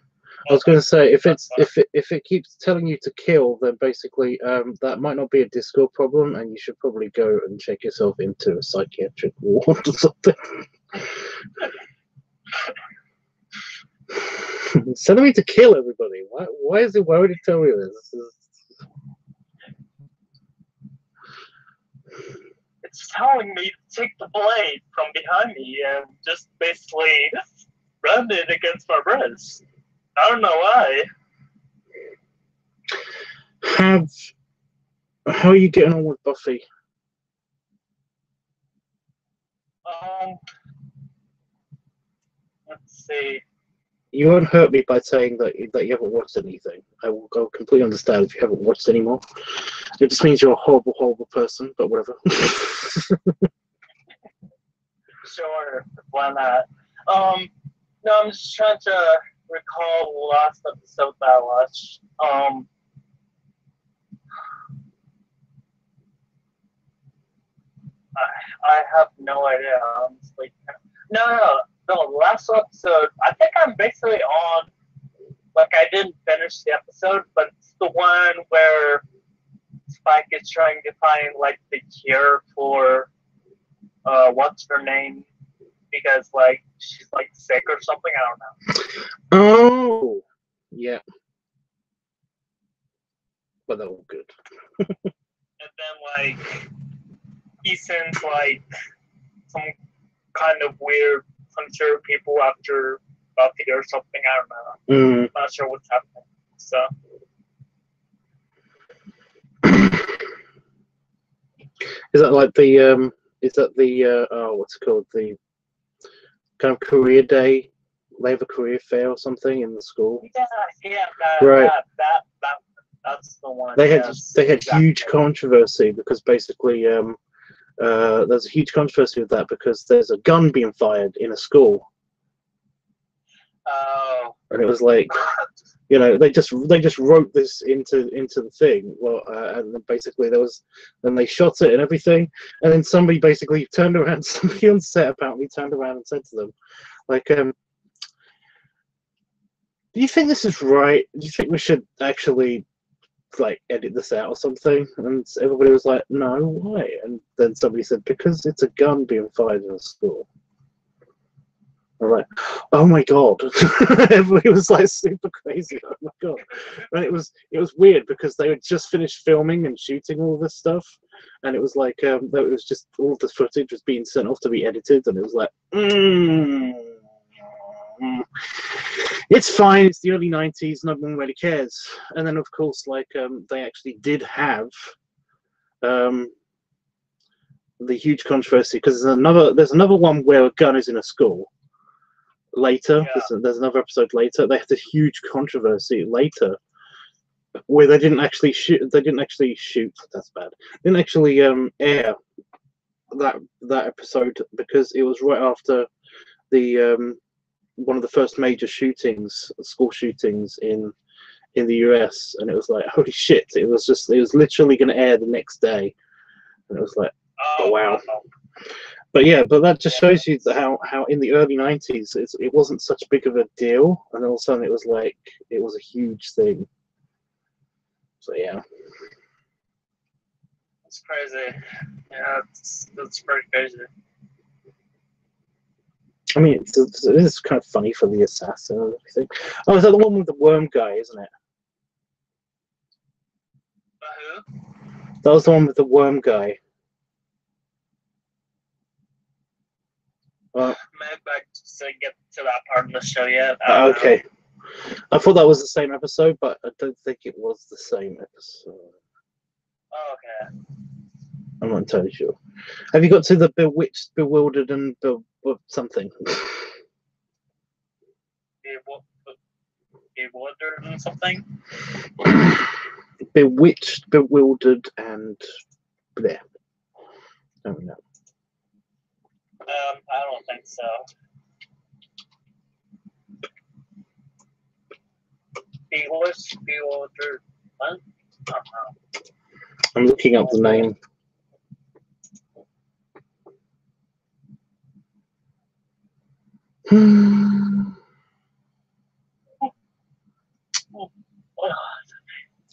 I was going to say, if it keeps telling you to kill, then basically that might not be a Discord problem, and you should probably go and check yourself into a psychiatric ward or something. It's telling me to kill everybody. Why would it tell me this? It's telling me to take the blade from behind me and just basically run it against my wrist. I don't know why. How are you getting on with Buffy? Let's see. You won't hurt me by saying that you haven't watched anything. I will go completely understand if you haven't watched anymore. It just means you're a horrible, horrible person, but whatever. Sure, why not? No, I'm just trying to recall the last episode that I watched. I have no idea, honestly. No, last episode, I think I'm basically on, like, I didn't finish the episode, but it's the one where Spike is trying to find, like, the cure for, what's her name? Because, like, she's, like, sick or something, I don't know. Oh! Yeah. But they're all good. And then, like, he sends, like, some kind of weird hunter people after Buffy or something, I don't know. Not sure what's happening. So. Is that like the what's it called? The kind of career day, they have a career fair or something in the school? Yeah, right. That's the one. They had huge controversy because basically there's a huge controversy with that because there's a gun being fired in a school. Oh. And it was like, you know, they just wrote this into the thing. Well, and then basically then they shot it and everything, and then somebody basically turned around. Somebody on set apparently turned around and said to them, like, "Do you think this is right? Do you think we should actually like edit this out or something?" And everybody was like, "No, why?" And then somebody said, "Because it's a gun being fired in a school." I'm like, oh my god. Everybody was like super crazy. Oh my god. And it was weird because they had just finished filming and shooting all this stuff, and it was like it was just all the footage was being sent off to be edited, and it was like it's fine, it's the early 90s, no one really cares. And then of course like they actually did have the huge controversy because there's another one where a gun is in a school later. Yeah. There's another episode later. They had a huge controversy later where they didn't actually shoot. That's bad. Didn't actually air that episode because it was right after the one of the first major shootings, school shootings in the US, and it was like, holy shit! It was literally going to air the next day, and it was like, oh wow. But yeah, but that just shows you how in the early 90s it wasn't such big of a deal, and all of a sudden it was like it was a huge thing. So yeah, it's crazy. Yeah, it's pretty crazy. I mean, it is kind of funny for the assassin and everything. Oh, is that the one with the worm guy, isn't it? Who? That was the one with the worm guy. Maybe I just didn't get to that part of the show yet. Okay. I thought that was the same episode, but I don't think it was the same episode. Oh, okay. I'm not entirely sure. Have you got to the bewitched, bewildered, and something? Bewildered and something? Bewitched, bewildered, and there. I don't know. I don't think so. Bewitched, bewildered. What? I'm looking up the name.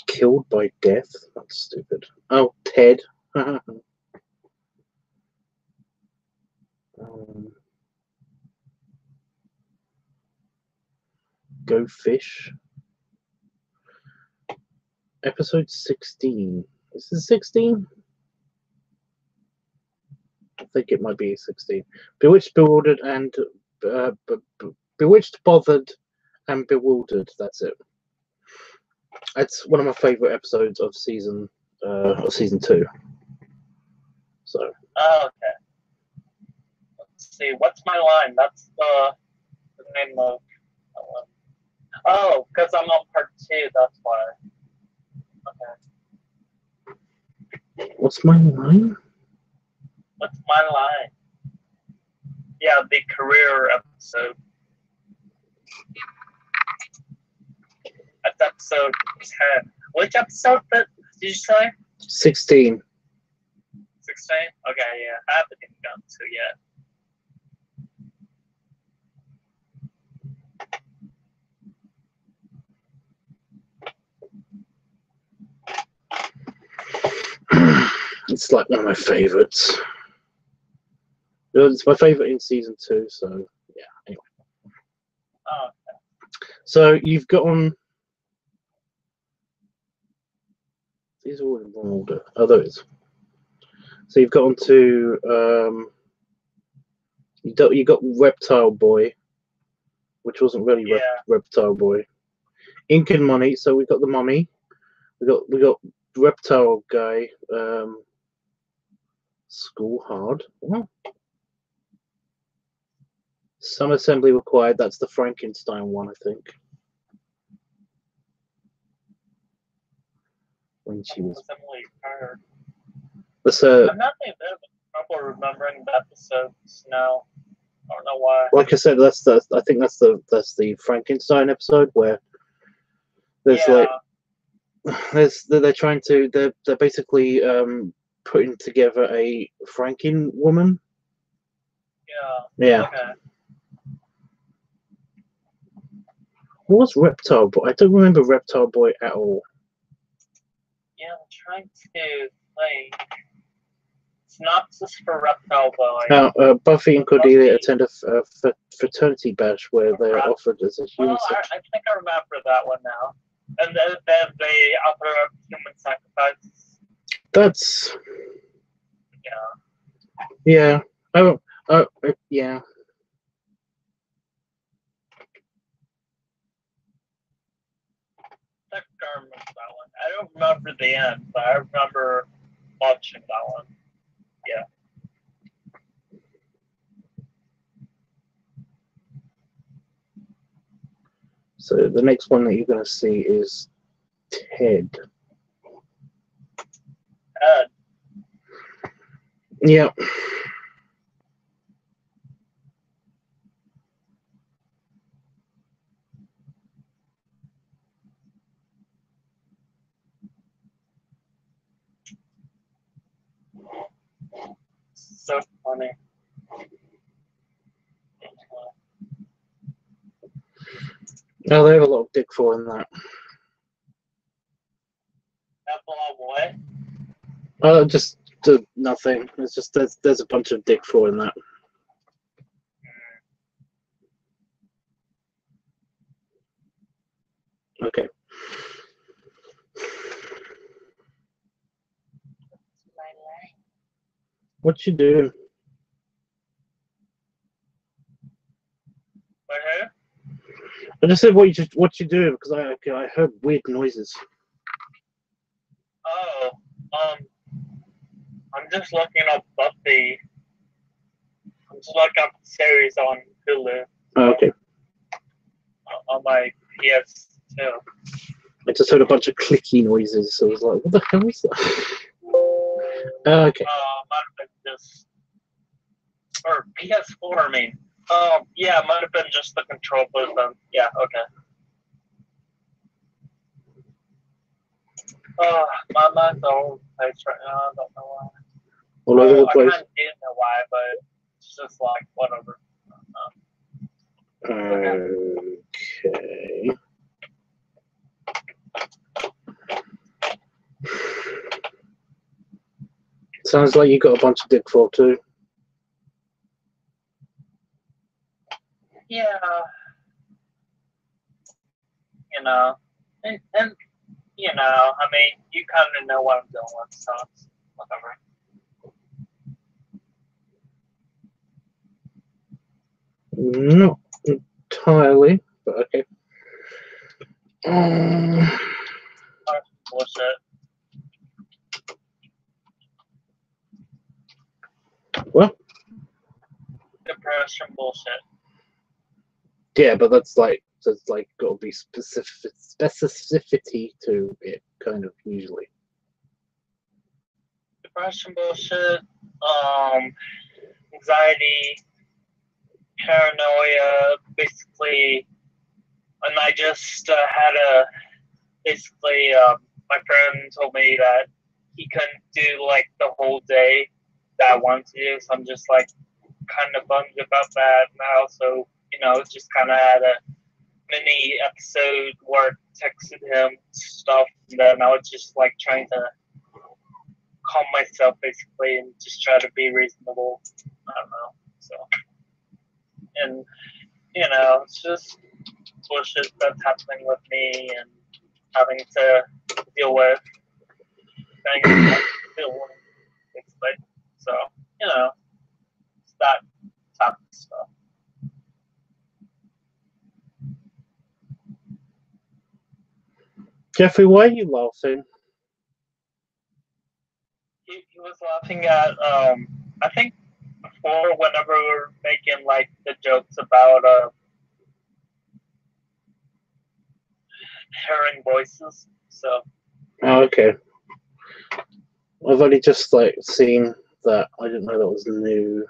Killed by death? That's stupid. Oh, Ted. Go Fish. Episode 16. Is this 16? I think it might be 16. Bewitched, bewildered, and bewitched, bothered, and bewildered. That's it. It's one of my favorite episodes of season 2. So. Oh, okay. Let's see. What's my line? That's the name of. Oh, because I'm on part 2. That's why. Okay. What's my line? What's my line? Yeah, the career episode. That's episode 10. Which episode did you say? 16. 16? Okay, yeah. I haven't even gotten to yet. It's like one of my favorites. It's my favorite in season 2, so yeah. Anyway. Oh, okay. So you've got on. These are all in wrong order. Oh, there it is. So you've got on to you got Reptile Boy, which wasn't really Reptile Boy. Ink and Money. So we've got the Mummy. We got Reptile Guy. School Hard. What? Some assembly required. That's the Frankenstein one, I think. When she was. I'm not having trouble remembering the episodes now. I don't know why. Like I said, I think that's the Frankenstein episode where there's they're basically putting together a Franken woman. Yeah. Okay. What was Reptile Boy? I don't remember Reptile Boy at all. Yeah, I'm trying to think. Synopsis for Reptile Boy. Buffy and Cordelia attend a fraternity bash where they are offered as a human. I think I remember that one now. And then they offer up human sacrifice. That's. Yeah. Yeah. Yeah. I remember that one. I don't remember the end, but I remember watching that one. Yeah. So the next one that you're going to see is Ted. Ted. Yeah. so funny. No, they have a lot of dick for in that. That blob what? Just nothing. It's just there's a bunch of dick for in that. Okay. What you do? Okay. I just said what you do because I heard weird noises. Oh, I'm just looking up Buffy. I'm just looking up the series on Hulu. Oh, okay. On my PS2. I just heard a bunch of clicky noises, so I was like, what the hell is that? Okay. Might have been just, or PS4, I mean. Yeah, it might have been just the control button. Yeah, okay. My mind's all over the place right now. I don't know why. All over the I place. kind of do know why, but it's just like, whatever. Okay. Sounds like you got a bunch of dick for too. Yeah. You know, and you know, I mean, you kind of know what I'm doing with, so it's whatever. Not entirely, but okay. Bullshit. What? Depression bullshit. Yeah, but that's like got to be specificity to it, kind of usually. Depression bullshit. Anxiety, paranoia, basically. And I just basically, my friend told me that he couldn't do like the whole day that I wanted to do, so I'm just like kind of bummed about that. And I also, just kind of had a mini episode where I texted him stuff, and then I was just like trying to calm myself basically and just try to be reasonable. I don't know. So, and it's just bullshit that's happening with me and having to deal with things like basically. So, it's that type of stuff. Jeffrey, why are you laughing? He was laughing at I think before whenever we were making like the jokes about hearing voices. So Oh, okay. I've only just like seen that. I didn't know that was new.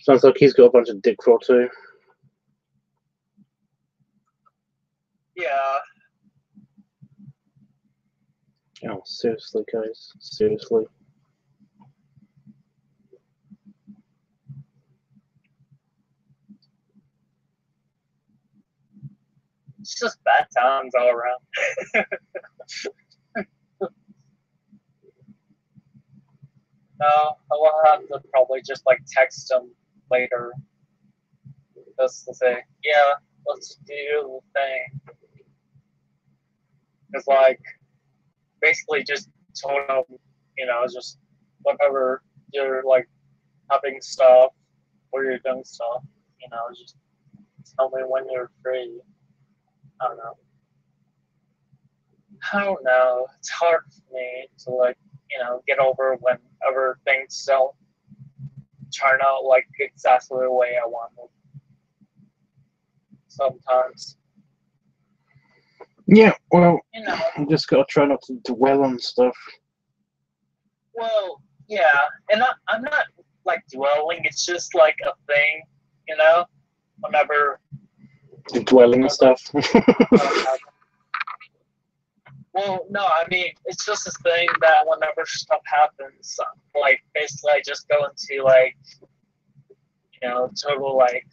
Sounds like he's got a bunch of dick for too. yeah. Oh, seriously, guys. Seriously. It's just bad times all around. No, I will have to probably just like text him later. Just to say, yeah, let's do the thing. It's like basically just told him, just whenever you're like having stuff or you're doing stuff, just tell me when you're free. I don't know. It's hard for me to like, get over whenever things don't turn out like exactly the way I want them. Sometimes. Yeah, well, you just gotta try not to dwell on stuff. Well, yeah, and I'm not like dwelling. It's just like a thing, whenever dwelling stuff. Well, no, I mean, it's just this thing that whenever stuff happens, like, basically I just go into, like, you know, total, like,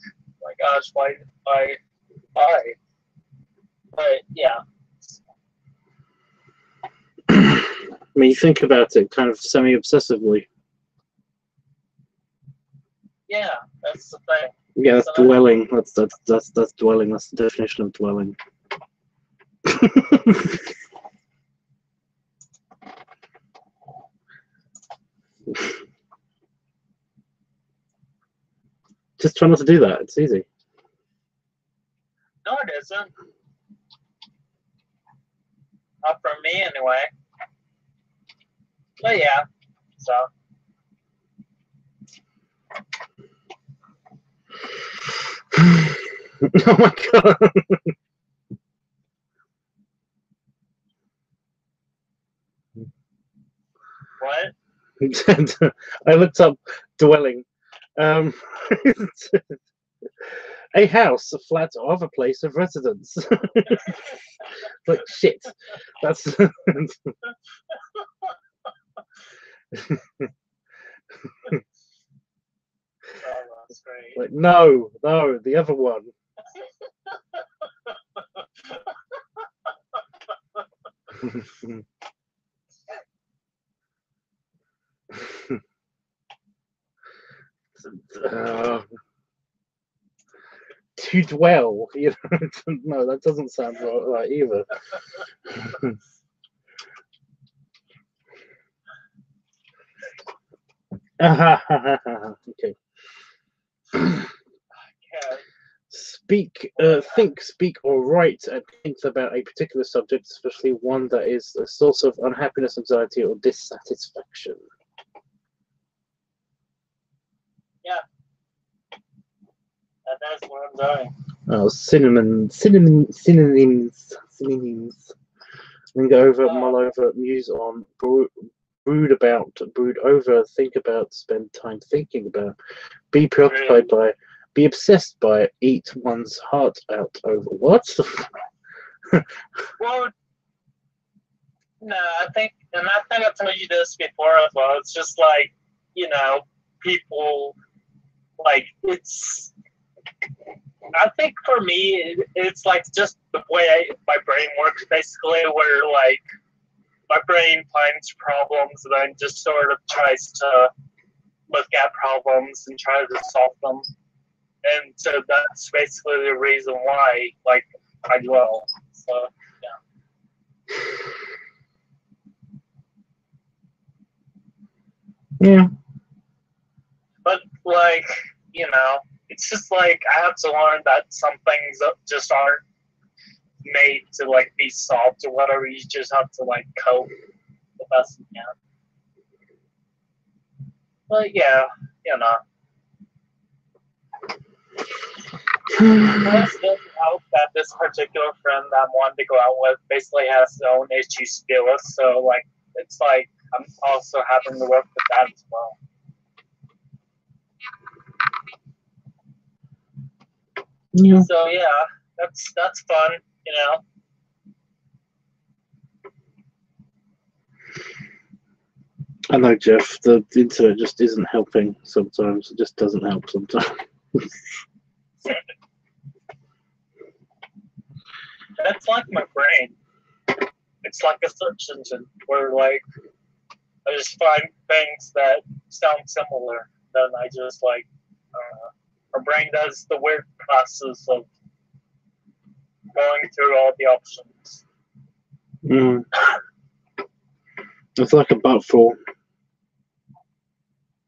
gosh, why? But, yeah. I mean, you think about it kind of semi-obsessively. Yeah, that's the thing. Yeah, that's dwelling. That's dwelling. That's the definition of dwelling. Just try not to do that. It's easy. No, it isn't. Not for me, anyway. But yeah, so. Oh my god. What? I looked up dwelling. A house, a flat, or other place of residence. Like shit. That's. Oh, that's great. Like no, the other one. To dwell, you know. No, that doesn't sound right either. Okay. Speak, think, speak, or write at length about a particular subject, especially one that is a source of unhappiness, anxiety, or dissatisfaction. Yeah. That's what I'm doing. Oh, synonyms. Then go over, mull over, muse on, brood about, brood over, think about, spend time thinking about, be preoccupied by, be obsessed by, eat one's heart out over. What? Well, no, I think I told you this before as well. It's just like, you know, people, like, it's, I think for me, it's like just the way my brain works, basically, where, like, my brain finds problems and then just sort of tries to look at problems and try to solve them. And so that's basically the reason why, like, I dwell. So, Yeah. but, like, you know, it's just like I have to learn that some things just aren't made to, like, be solved or whatever. You just have to, like, cope the best you can. But yeah, you know. I still hope that this particular friend that I'm wanting to go out with basically has his own issues to deal with. So, like, it's like I'm also having to work with that as well. Yeah. So yeah, that's fun, you know. I know, Jeff. The internet just isn't helping sometimes. It just doesn't help sometimes. That's like my brain. It's like a search engine where, like, I just find things that sound similar. Then I just, like, my brain does the weird process of going through all the options. Mm. It's like a buttful.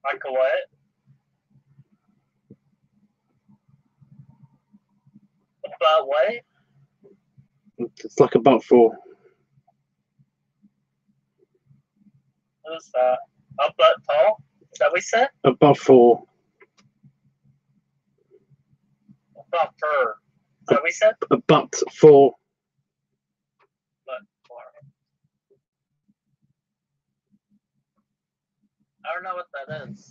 Like a what? About what? It's like a buttful. What is that? A butt tall? Is that what we said? A buttful. About fur. Is that what we said? A buttful. Butt for. I don't know what that is.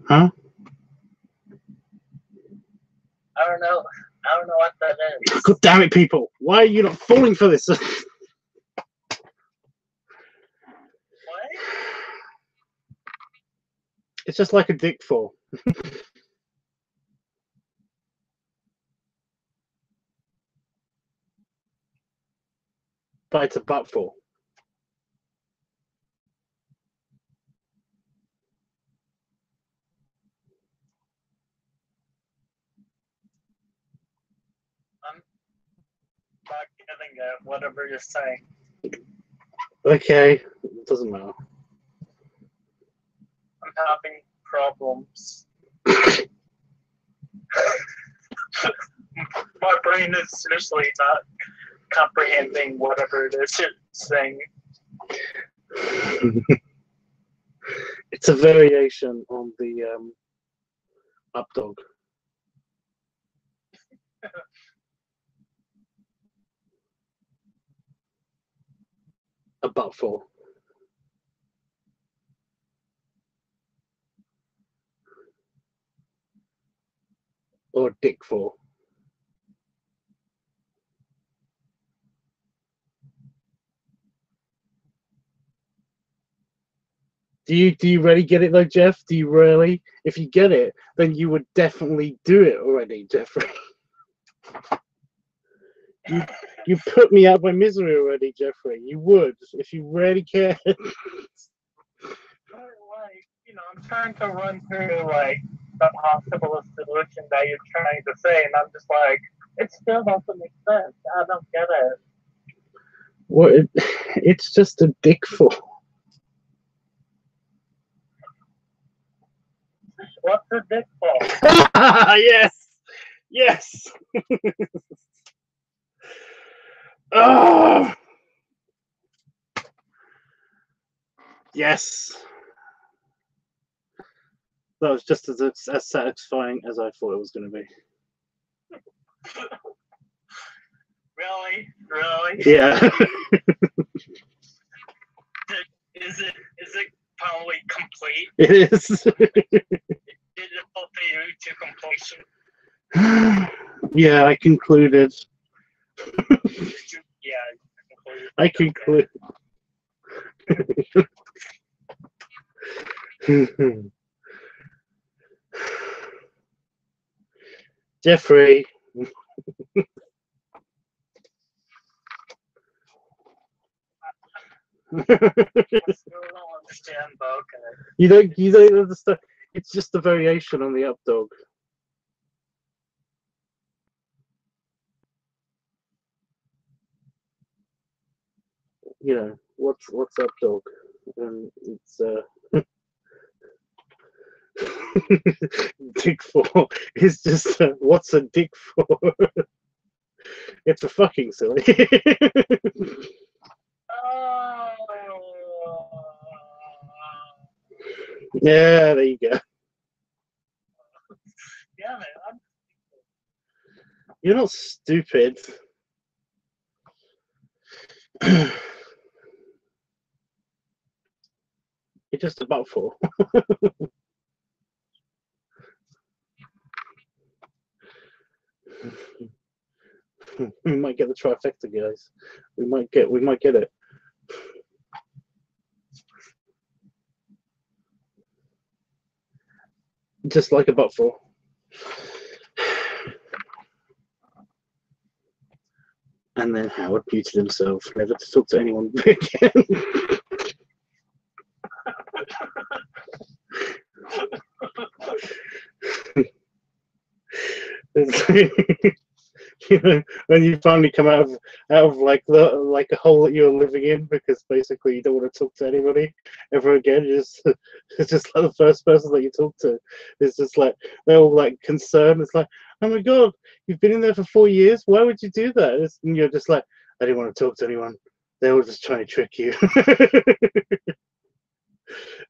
Huh? I don't know. I don't know what that is. God damn it, people! Why are you not falling for this? What? It's just like a dick fall. But it's a butt fall. I'm not getting it, whatever you're saying. Okay, it doesn't matter. I'm having problems. My brain is seriously not comprehending whatever it is you're saying. It's a variation on the up dog. A butt fall. Or a dick fall. Do you really get it though, Jeff? Do you really? If you get it, then you would definitely do it already, Jeffrey. You put me out of my misery already, Jeffrey. You would, if you really cared. Like, I'm trying to run through like the possible solution that you're trying to say, and I'm just like, it still doesn't make sense. I don't get it. Well, it's just a dick fall. What's a dick fall? Yes, yes. Oh, yes. That was just as satisfying as I thought it was going to be. Really? Really? Yeah. Is it probably complete? It is. Did it fulfill you to completion? Yeah, I concluded. Yeah, I conclude. Jeffrey. I still don't understand, but okay. You don't understand. It's just a variation on the up dog. You know, what's up dog? And it's dick for is just what's a dick for? It's a fucking silly. Yeah, there you go. Yeah, man. You're not stupid. You're just a butt fall. We might get the trifecta, guys. We might get it. Just like a butt fall. And then Howard muted himself, never to talk to anyone again. You know, when you finally come out of like a hole that you're living in, because basically you don't want to talk to anybody ever again. It's just like the first person that you talk to is just like they're all like concerned. It's like, oh my god, you've been in there for 4 years. Why would you do that? And you're just like, I didn't want to talk to anyone. They were just trying to trick you.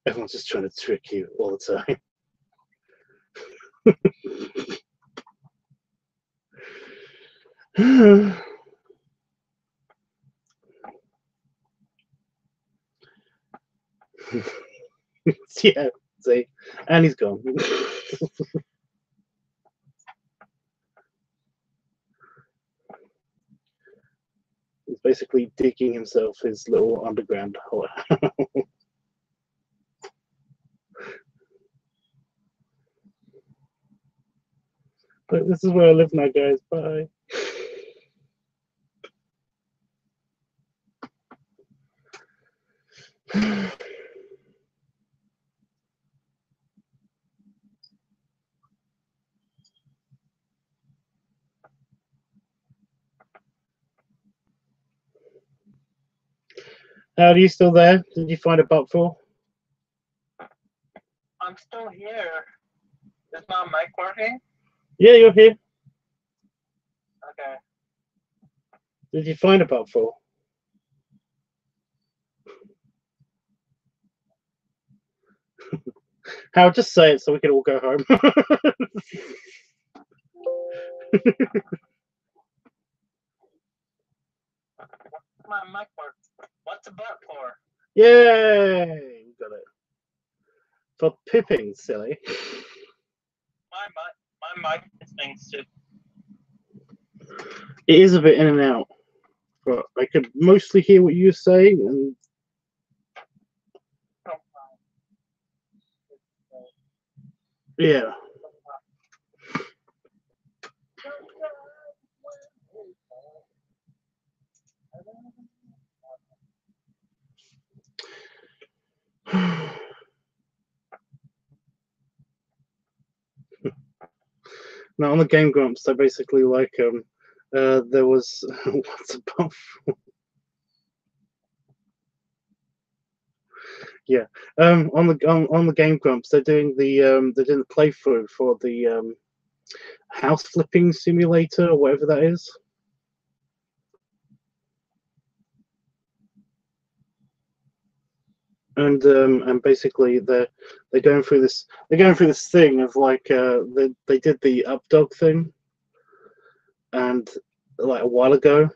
Everyone's just trying to trick you all the time. Yeah, see, and he's gone. basically digging himself his little underground hole. But this is where I live now, guys. Bye. Are you still there? Did you find a buttful? I'm still here. Is my mic working? Yeah, you're here. Okay. Did you find a buttful? Howard, just say it so we can all go home. My mic works. What's a butt for? Yay! We got it. For pipping, silly. My mic is being stupid. It is a bit in and out, but I could mostly hear what you were saying, and yeah. Now on the Game Grumps, so basically like there was what's above. Yeah, on the Game Grumps, they're doing the playthrough for the house flipping simulator or whatever that is. And basically they're going through this thing of like they did the up dog thing, and like a while ago.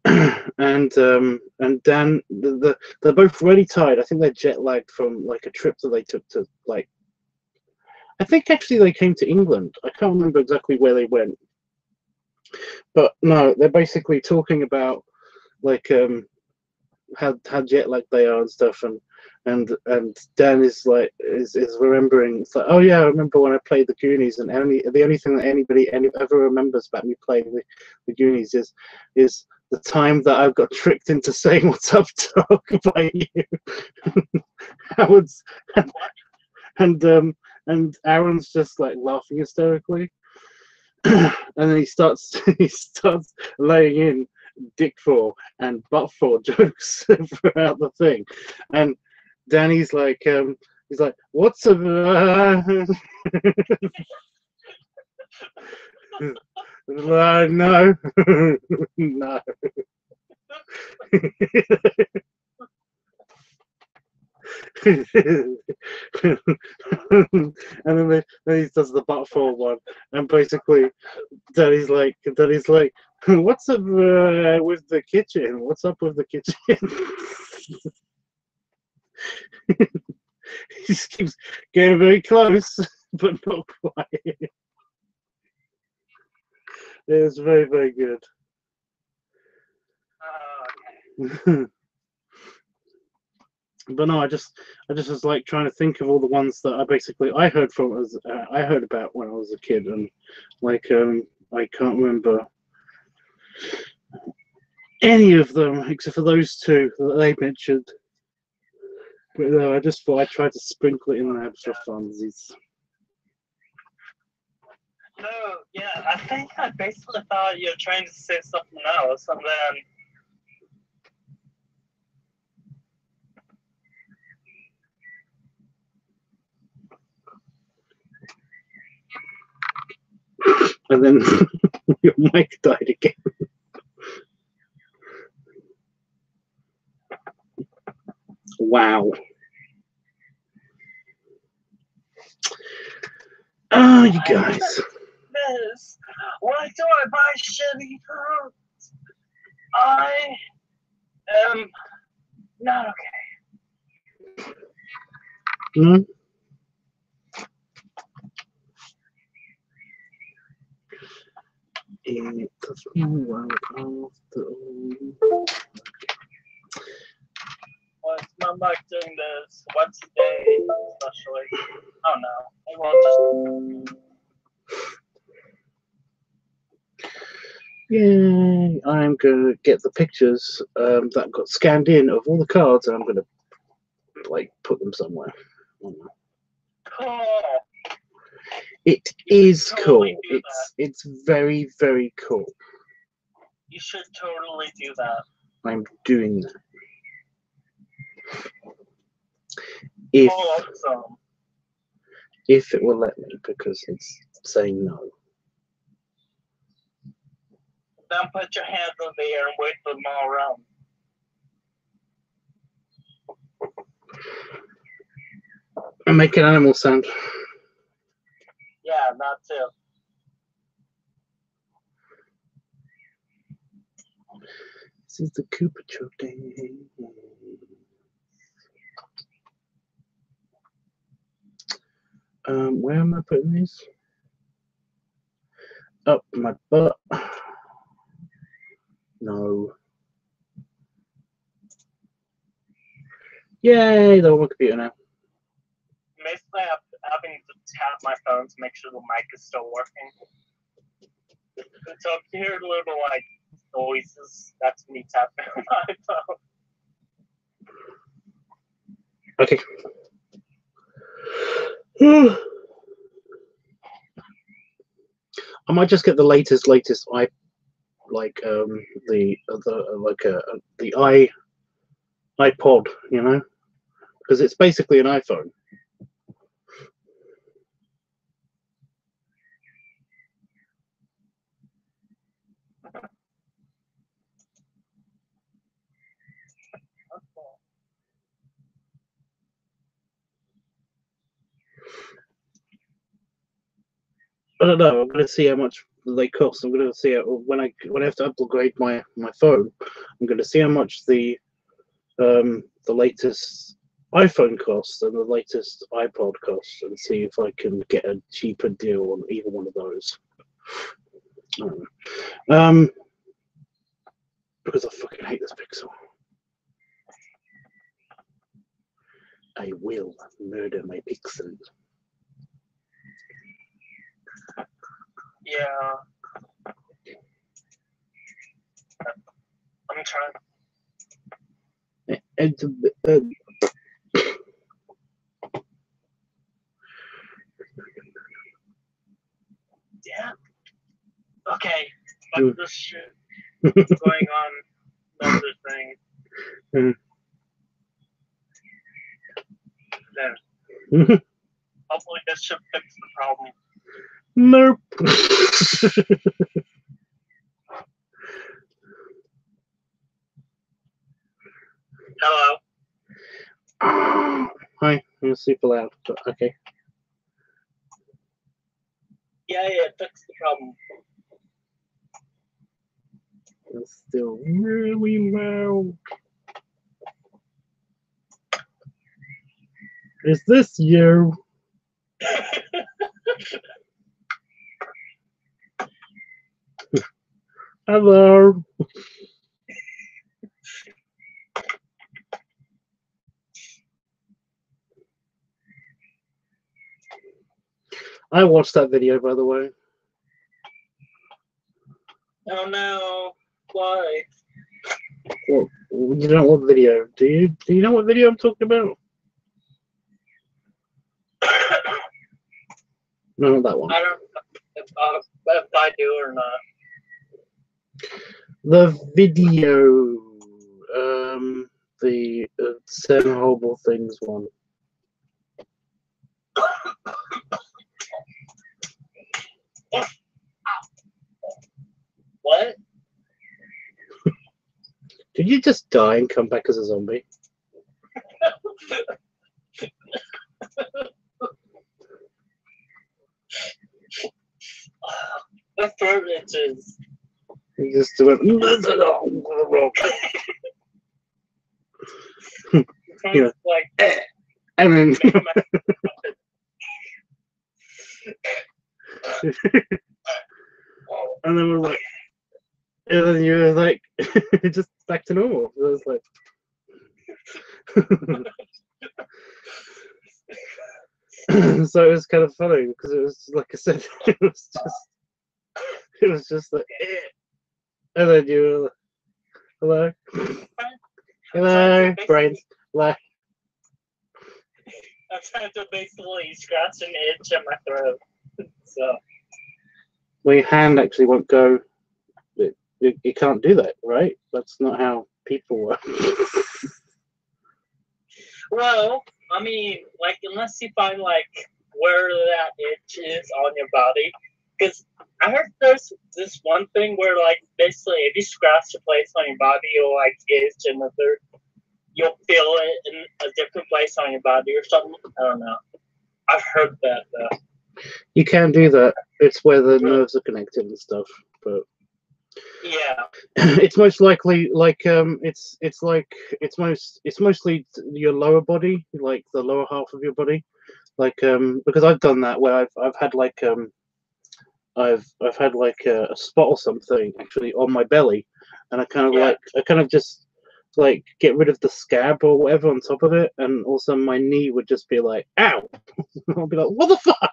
And Dan, they're both really tired. I think they're jet lagged from like a trip that they took to, like, I think actually they came to England. I can't remember exactly where they went, but no, they're basically talking about like how jet lagged they are and stuff, and Dan is like is remembering. It's like, oh yeah, I remember when I played the Goonies, and the only thing that anybody ever remembers about me playing the Goonies is the time that I got tricked into saying "What's up, dog?" by you. Howard's and Aaron's just like laughing hysterically, and then he starts laying in dick for and butt for jokes throughout the thing, and Danny's like he's like, what's a no. No. And then he does the butt for one, and basically Daddy's like, what's up with the kitchen? What's up with the kitchen? He just keeps getting very close, but not quite. It's very, very good. Okay. But no, I just was like trying to think of all the ones that I heard from as I heard about when I was a kid, and like I can't remember any of them except for those two that they mentioned. But no, I just thought I'd try to sprinkle it in there for funsies. No, yeah, I think I basically thought you were trying to say something else, and then And then your mic died again. Wow. Oh, you guys. Miss, why do I buy shitty fruits? I am not okay. Hmm? It doesn't well after all. Well, it's not like doing this once a day, especially. Oh no, it won't just. Yay! I'm gonna get the pictures that got scanned in of all the cards, and I'm gonna like put them somewhere. Cool. It is totally cool. It's very, very cool. You should totally do that. I'm doing that. If Awesome. If it will let me, because it's saying no. Then put your hands in the air and wait for them all around. And make an animal sound. Yeah, that too. This is the Koopa Trip day. Where am I putting these? Up my butt. No. Yay, they're on my computer now. Basically, having to tap my phone to make sure the mic is still working. So if you hear little like noises, that's me tapping on my phone. Okay. I might just get the latest the iPod, you know, because it's basically an iPhone. I don't know. I'm going to see how much they cost. I'm going to see when I have to upgrade my phone. I'm going to see how much the latest iPhone costs and the latest iPod costs, and see if I can get a cheaper deal on either one of those. Because I fucking hate this Pixel. I will murder my Pixel. Yeah. I'm trying. Yeah. Okay. Fuck this shit. What's going on? Another thing. There. Hopefully this should fix the problem. Nope. Hello. Hi, you're super loud, but okay. Yeah, fix the problem. It's still really loud. Is this you? Hello. I watched that video, by the way. Oh no. Why? Well, you don't know what video, do you? Do you know what video I'm talking about? No, not that one. I don't know if I do or not. The video, the 7 horrible things one. What? Did you just die and come back as a zombie? The throat itches. You just went. Yeah. Like, And then. And then we're like, and then you're like, just back to normal. So it's like, so it was kind of funny because it was like I said, it was just like, and then you were like, hello, brains, like. I'm trying to basically scratch an itch in my throat. So. Well, your hand actually won't go. You can't do that, right? That's not how people work. Well, I mean, like, unless you find, like, where that itch is on your body. Because I heard there's this one thing where, like, basically, if you scratch a place on your body, you'll, like, itch another. You'll feel it in a different place on your body or something. I don't know. I've heard that, though. You can do that. It's where the nerves are connected and stuff, but. Yeah. It's most likely like it's mostly your lower body, like the lower half of your body, like because I've done that where I've had like I've had like a spot or something actually on my belly, and I kind of just like get rid of the scab or whatever on top of it, and also my knee would just be like, ow. I'll be like, what the fuck.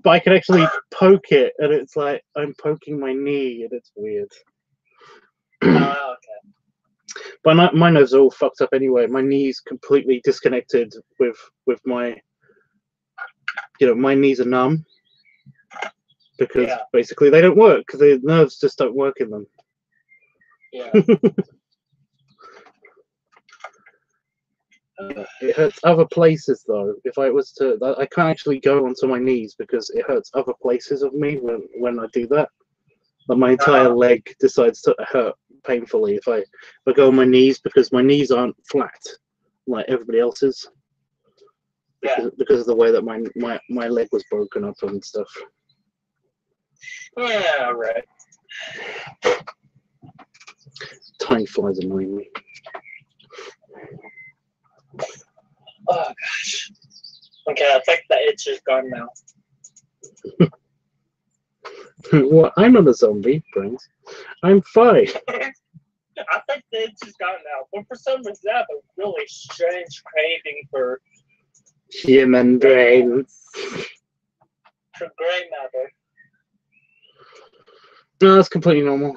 But I can actually poke it, and it's like I'm poking my knee, and it's weird. Okay. But my nerves are all fucked up anyway. My knee's completely disconnected with my, my knees are numb because basically they don't work. The nerves just don't work in them. Yeah. It hurts other places though. If I was to, I can't actually go onto my knees because it hurts other places of me when I do that. But my entire leg decides to hurt painfully if I go on my knees, because my knees aren't flat like everybody else's. Because of the way that my leg was broken up and stuff. Yeah, right. Tiny flies annoying me. Oh gosh. Okay, I think the itch is gone now. Well, I'm not a zombie, Brains. I'm fine. I think the itch is gone now. But for some reason, I have a really strange craving for human brains. For gray matter. No, that's completely normal.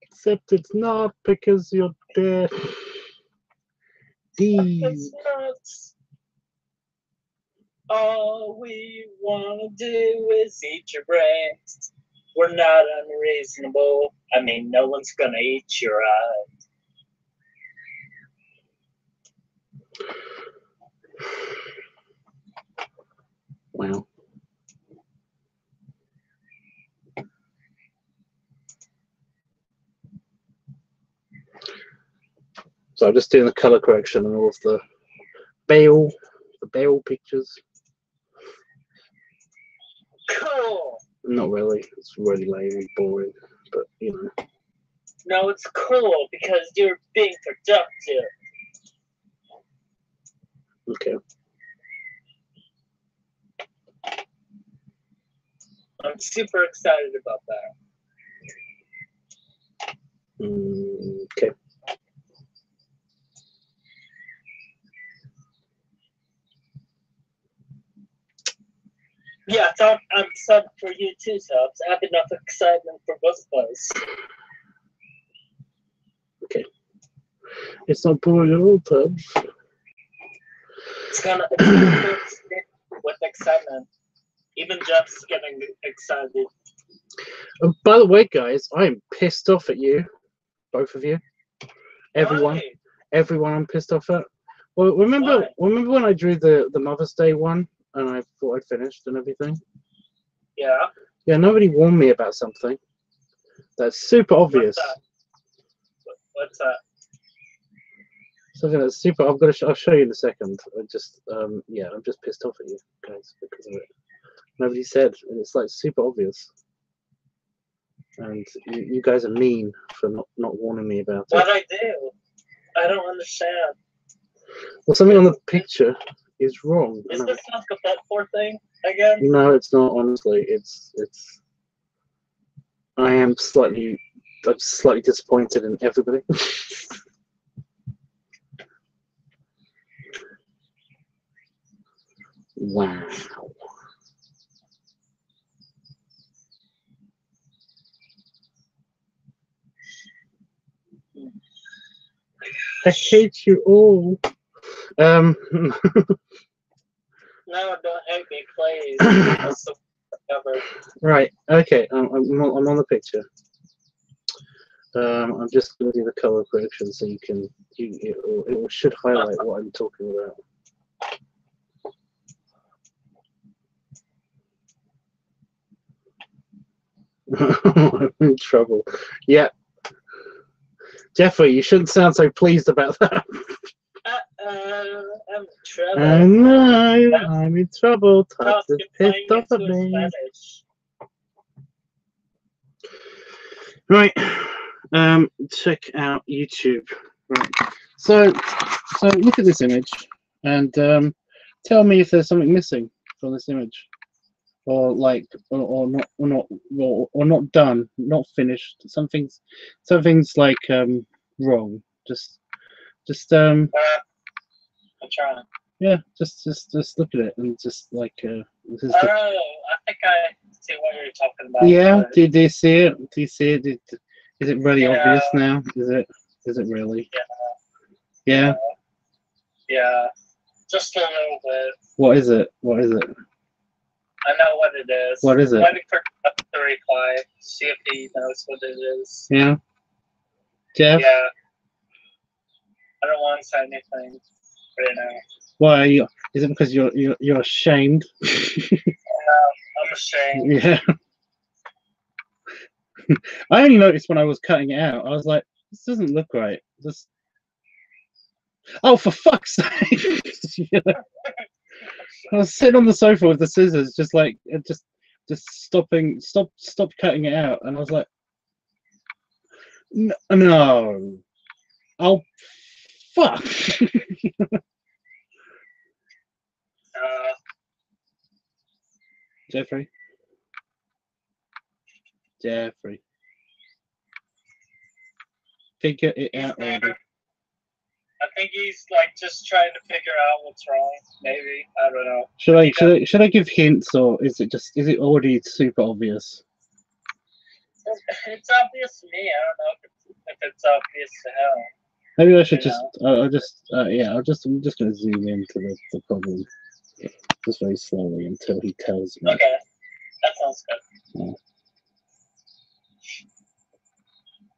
Except it's not because you're dead. It's not. All we want to do is eat your brains. We're not unreasonable. I mean, no one's gonna eat your eyes. Wow. So I'm just doing the color correction and all of the Bale pictures. Cool. Not really. It's really lame and boring, but you know. No, it's cool because you're being productive. Okay. I'm super excited about that. Okay. Yeah, so I'm excited for you too, Subs. I have enough excitement for both of us. Okay. It's not boring at all, Tubbs. It's gonna stick with excitement. Even Jeff's getting excited. By the way, guys, I am pissed off at you, both of you, everyone, Why? everyone. I'm pissed off at. Well, remember when I drew the Mother's Day one and I thought I'd finished and everything? Yeah. Yeah, nobody warned me about something that's super obvious. What's that? Something that's super. I'll show you in a second. Yeah, I'm just pissed off at you guys because of it. Nobody said, and it's like super obvious. And you guys are mean for not warning me about it. What I do? I don't understand. Well, something on the picture is wrong. Is this not the Pet4 thing again? No, it's not. Honestly, it's. I'm slightly disappointed in everybody. Wow. I hate you all. No, don't hate me, please. That's the cover. Right. Okay. I'm on the picture. I'm just going to do the color correction so you can. It should highlight what I'm talking about. I'm in trouble. Yeah. Jeffrey, you shouldn't sound so pleased about that. I'm in trouble. I know, I'm in trouble. Todd is pissed off at me. Right. Check out YouTube. Right. So look at this image and tell me if there's something missing from this image. Or like, or not done, not finished. Something's like wrong. Just I'm trying. yeah, just look at it and just like this is. Oh, I think I see what you're talking about. Yeah, do you see it? Do you see it? Is it really obvious now? Is it really? Yeah. Yeah. Yeah. Just a little bit. What is it? What is it? I know what it is. What is it? Waiting for Jeff to reply. See if he knows what it is. Yeah. Jeff? Yeah. I don't want to say anything right now. Why are you? Is it because you're ashamed? I'm ashamed. Yeah. I only noticed when I was cutting it out. I was like, this doesn't look right. This. Oh, for fuck's sake! Yeah. I was sitting on the sofa with the scissors, just like just stop cutting it out, and I was like, no, oh fuck. Jeffrey, figure it out already. I think he's like just trying to figure out what's wrong. Maybe, I don't know. Should I give hints, or is it already super obvious? It's obvious to me. I don't know if it's obvious to him. Maybe I should I'm just going to zoom into the problem, just very slowly until he tells me. Okay, that sounds good.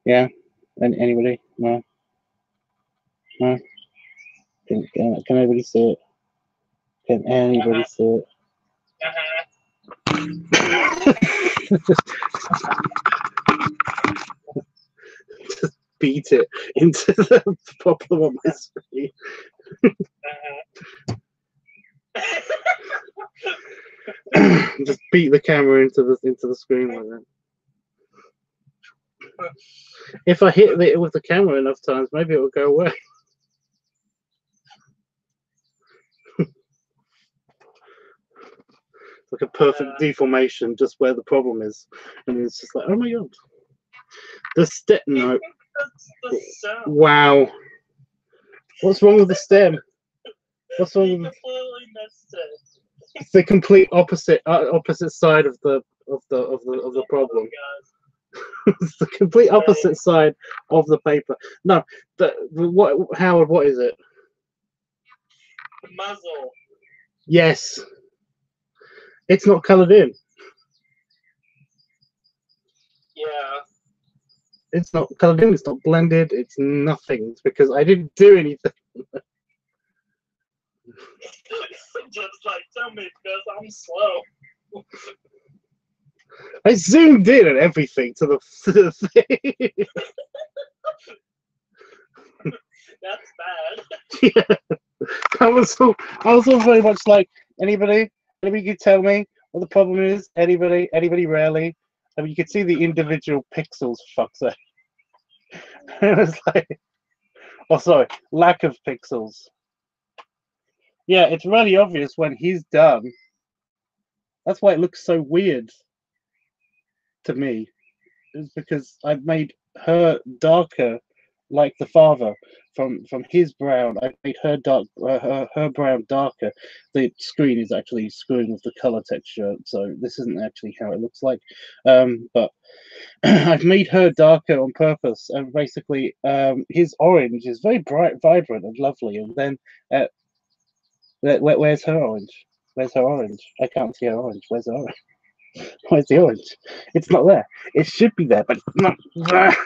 Yeah. Anybody? No. No. Can anybody see it? Can anybody see it? Just beat it into the problem on my screen. Just beat the camera into the screen like that. If I hit it with the camera enough times, maybe it will go away. Like a perfect deformation, just where the problem is, and it's just like, oh my god, the stem. No, wow, what's wrong with the stem? What's wrong with it's the complete opposite side of the problem. It's the complete opposite side of the paper. No, Howard, what is it? The muzzle. Yes. It's not coloured in. Yeah. It's not coloured in. It's not blended. It's nothing. It's because I didn't do anything. Just like, tell me because I'm slow. I zoomed in and everything to the thing. That's bad. Yeah. I was all very much like, anybody could tell me what the problem is? Anybody rarely? I mean, you could see the individual pixels, for fuck's sake. It was like, oh, sorry, lack of pixels. Yeah, it's really obvious when he's done. That's why it looks so weird to me. Is because I've made her darker, like the father. From his brown, I made her dark, her brown darker. The screen is actually screwing with the color texture, so this isn't actually how it looks like. But I've made her darker on purpose, and basically, his orange is very bright, vibrant, and lovely. And then, where's her orange? Where's her orange? I can't see her orange. Where's her orange? Where's the orange? It's not there. It should be there, but it's not there.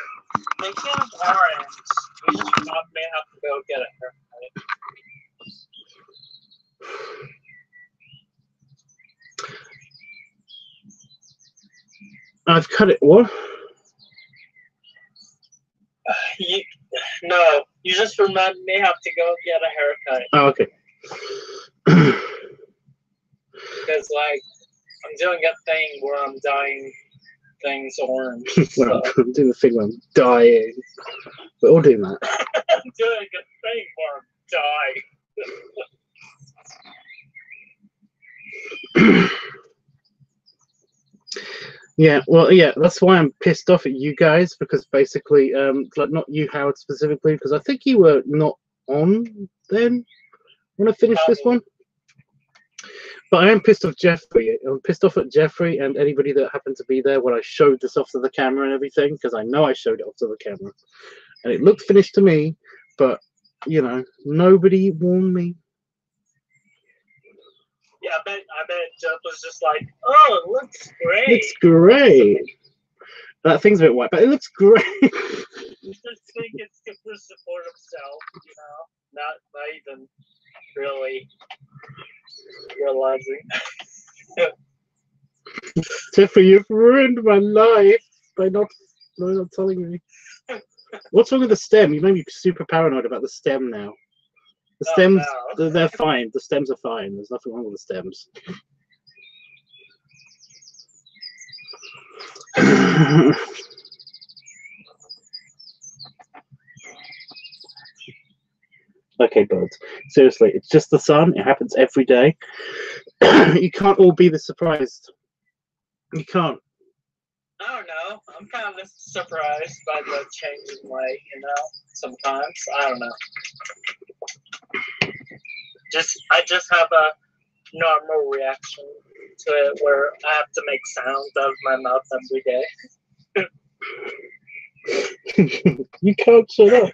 They can't orange. We should not may have to go get it. I've cut it. What? No, you just may have to go get a haircut. Oh, okay. Because, like, I'm doing a thing where I'm dyeing things orange. Well, I'm doing the thing where I'm dying. We're all doing that. I'm doing a thing where I'm dying. Yeah, well, yeah, that's why I'm pissed off at you guys, because basically, like, not you, Howard, specifically, because I think you were not on then when I finished this one. But I am pissed off Jeffrey. I'm pissed off at Jeffrey and anybody that happened to be there when I showed this off to the camera and everything, because I know I showed it off to the camera. And it looked finished to me, but, you know, nobody warned me. Yeah, I bet Jeff was just like, oh, it looks great. It's great. That thing's a bit white, but it looks great. You just think it's good for support himself, you know? Not even really realizing. Jeffrey, you've ruined my life by not telling me. What's wrong with the stem? You made me super paranoid about the stem now. The stems, no. they're fine. The stems are fine. There's nothing wrong with the stems. Okay, birds. Seriously, it's just the sun. It happens every day. You can't all be this surprised. You can't. I don't know. I'm kind of surprised by the change in light, you know? Sometimes. I don't know. I just have a normal reaction to it where I have to make sounds out of my mouth every day. You can't shut up.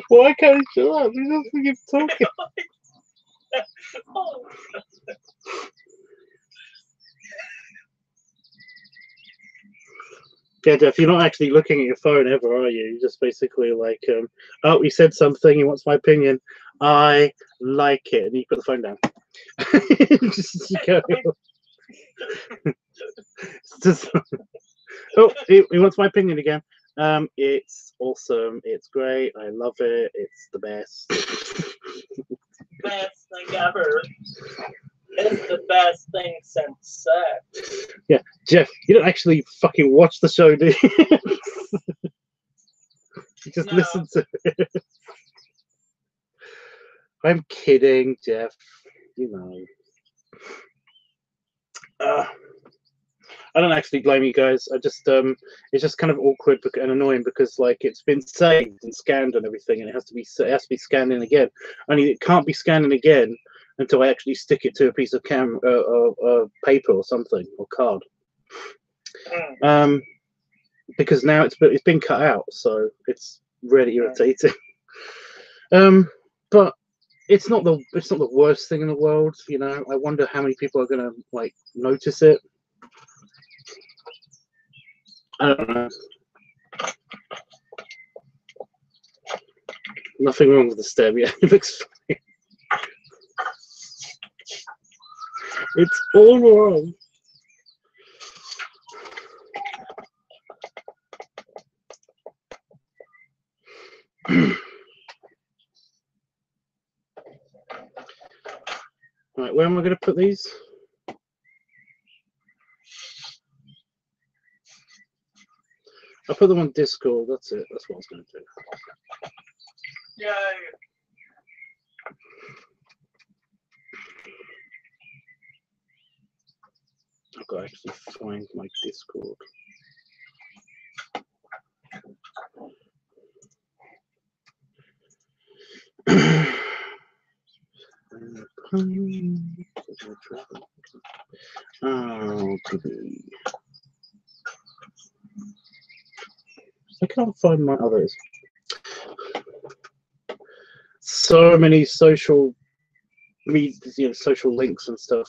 Why can't you shut up? You just keep talking. Yeah, Jeff, you're not actually looking at your phone ever, are you? You're just basically like, oh, he said something, he wants my opinion. I like it. And you put the phone down. Just go. Just, oh, he wants my opinion again. It's awesome. It's great. I love it. It's the best. Best thing ever. It's the best thing since sex. Yeah, Jeff, you don't actually fucking watch the show, do you? You just listen to it. I'm kidding, Jeff. You know. I don't actually blame you guys. I just it's just kind of awkward and annoying because like it's been saved and scanned and everything, and it has to be scanned in again. Only it can't be scanned in again until I actually stick it to a piece of paper or something, or card. Because now it's been cut out, so it's really irritating. But it's not the worst thing in the world, you know. I wonder how many people are gonna like notice it. I don't know. Nothing wrong with the stem, yeah. It looks fine. It's all wrong. Right, where am I going to put these? I'll put them on Discord. That's it. That's what I was going to do. Yay. I've got to actually find my Discord. I can't find my others. So many social social links and stuff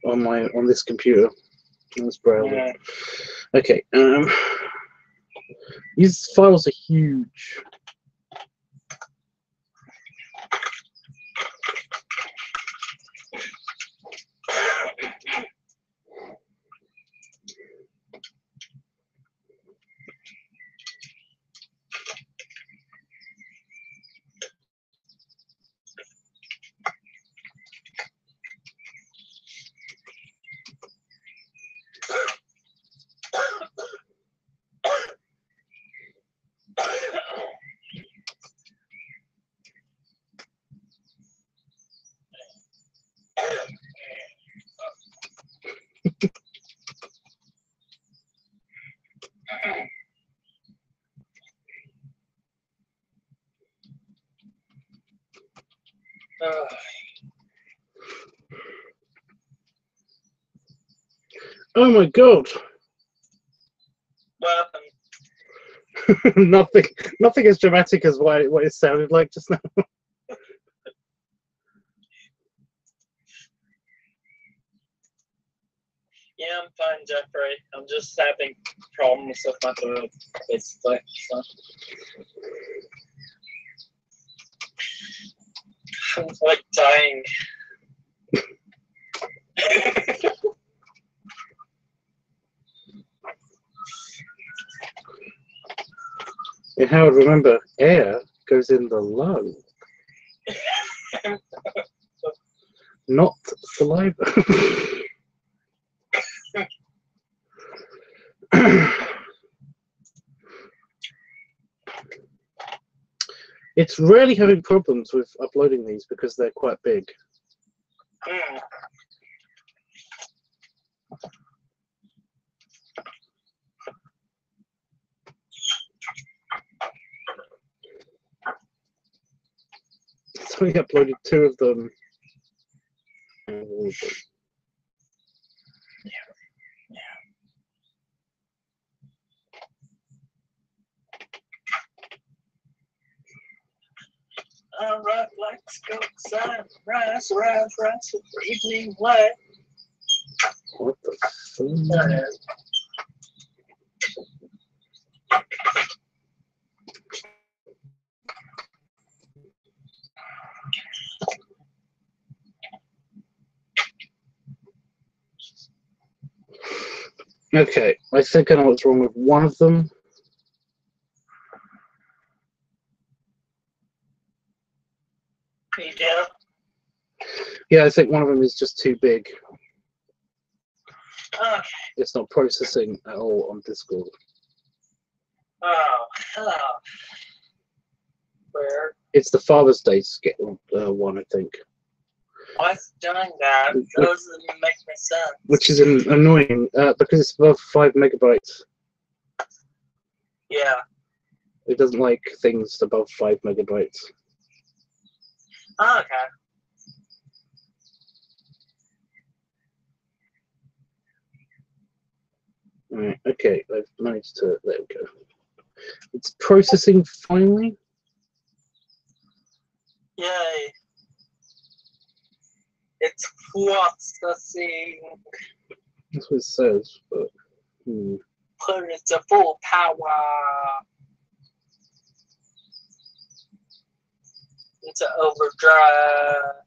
on this computer. Let's browse. Okay. These files are huge. Oh my god! What nothing as dramatic as what it sounded like just now. Yeah, I'm fine, Jeffrey. I'm just having problems with my throat, basically. So. I'm like dying. And Howard, remember, air goes in the lung, not saliva. It's rarely having problems with uploading these because they're quite big. So we uploaded 2 of them. Alright, let's go outside. Rise for evening light. What the fuck? Okay, I think I know what's wrong with one of them. Yeah. Yeah, I think one of them is just too big. Okay. It's not processing at all on Discord. Oh, hello. Where? It's the Father's Day one, I think. What's doing that? That doesn't make any sense. Which is annoying because it's above 5 megabytes. Yeah. It doesn't like things above 5 megabytes. Oh, okay. Right, okay, I've managed to. There we go. It's processing finally. Yay. It's processing. That's what it says, but. Put it to full power. Into overdrive.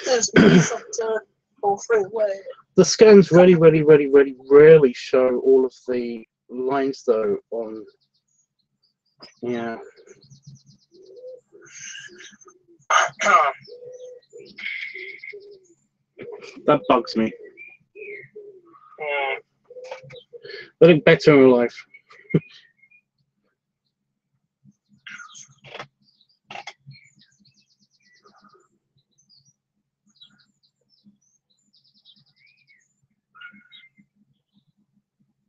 There's me something for freeway. The scans really rarely show all of the lines though on. Yeah. That bugs me. Mm. They look better in real life.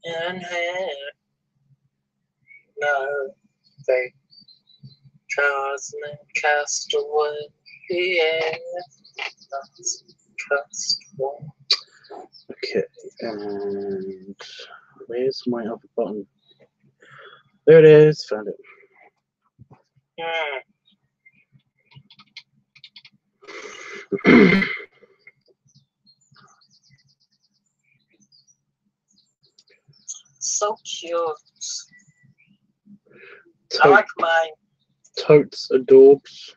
And had no faith, cosmic castaway, yeah, castaway. Okay, and where's my other button? There it is. Found it. So cute. I like mine. Totes adorbs.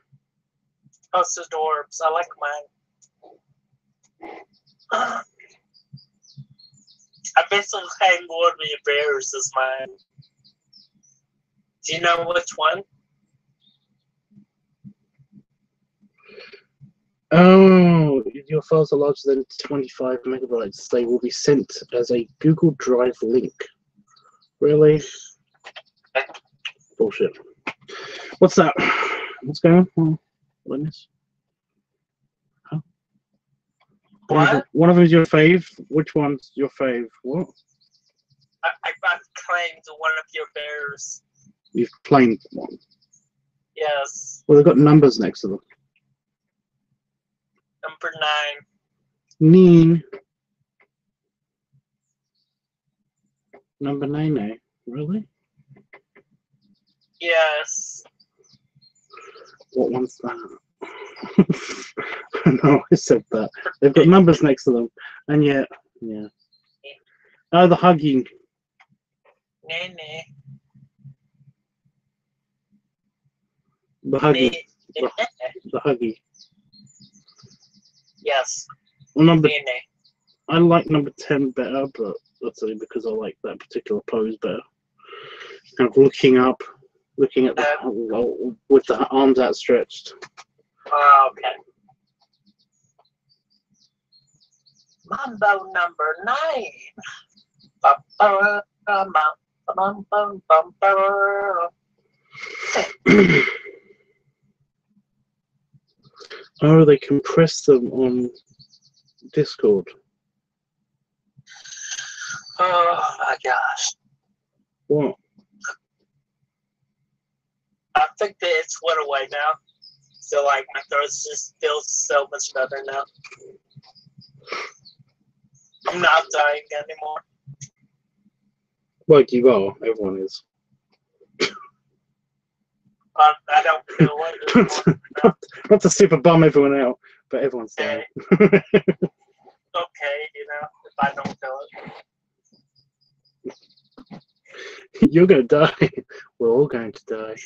Totes adorbs. I like mine. I basically hang more of your bears as mine. Do you know which one? Oh, your files are larger than 25 megabytes. They will be sent as a Google Drive link. Really? Bullshit. What's that? What's going on? What is this? Huh? What? One of them is your fave. Which one's your fave? What? I got claimed one of your bears. You've claimed one. Yes. Well, they've got numbers next to them. Number 9. Number 9, eh? Really? Yes. What one's that? No, I said that. They've got numbers next to them. And yet, yeah. Oh, the hugging. Nene. The huggy. The huggy. Yes. Well, Nene. I like number 10 better, but that's only because I like that particular pose better. Kind of looking up, looking at the with the arms outstretched. Oh, okay. Mambo number 9. Oh, they compress them on Discord. Oh my gosh. What? I think that it's went away now. So like my throat just feels so much better now. I'm not dying anymore. Well, you are. Everyone is. I don't feel it anymore. Not to super bum everyone out, but everyone's dying. Okay, you know, if I don't feel it. You're gonna die. We're all going to die.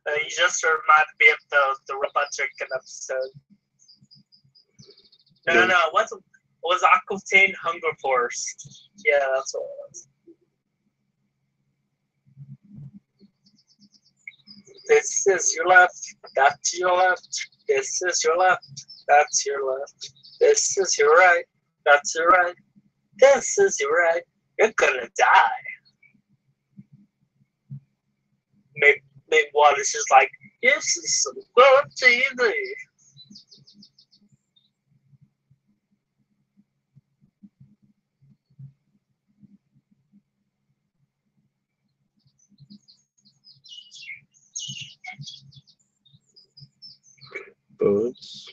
You just reminded me of the robot chicken episode. No, it was Aqua Teen Hunger Force. Yeah, that's what it was. This is your left, that's your left. This is your left, that's your left. This is your right, that's your right. This is your right. You're gonna die. Maybe one is just like, this is some good TV. Birds.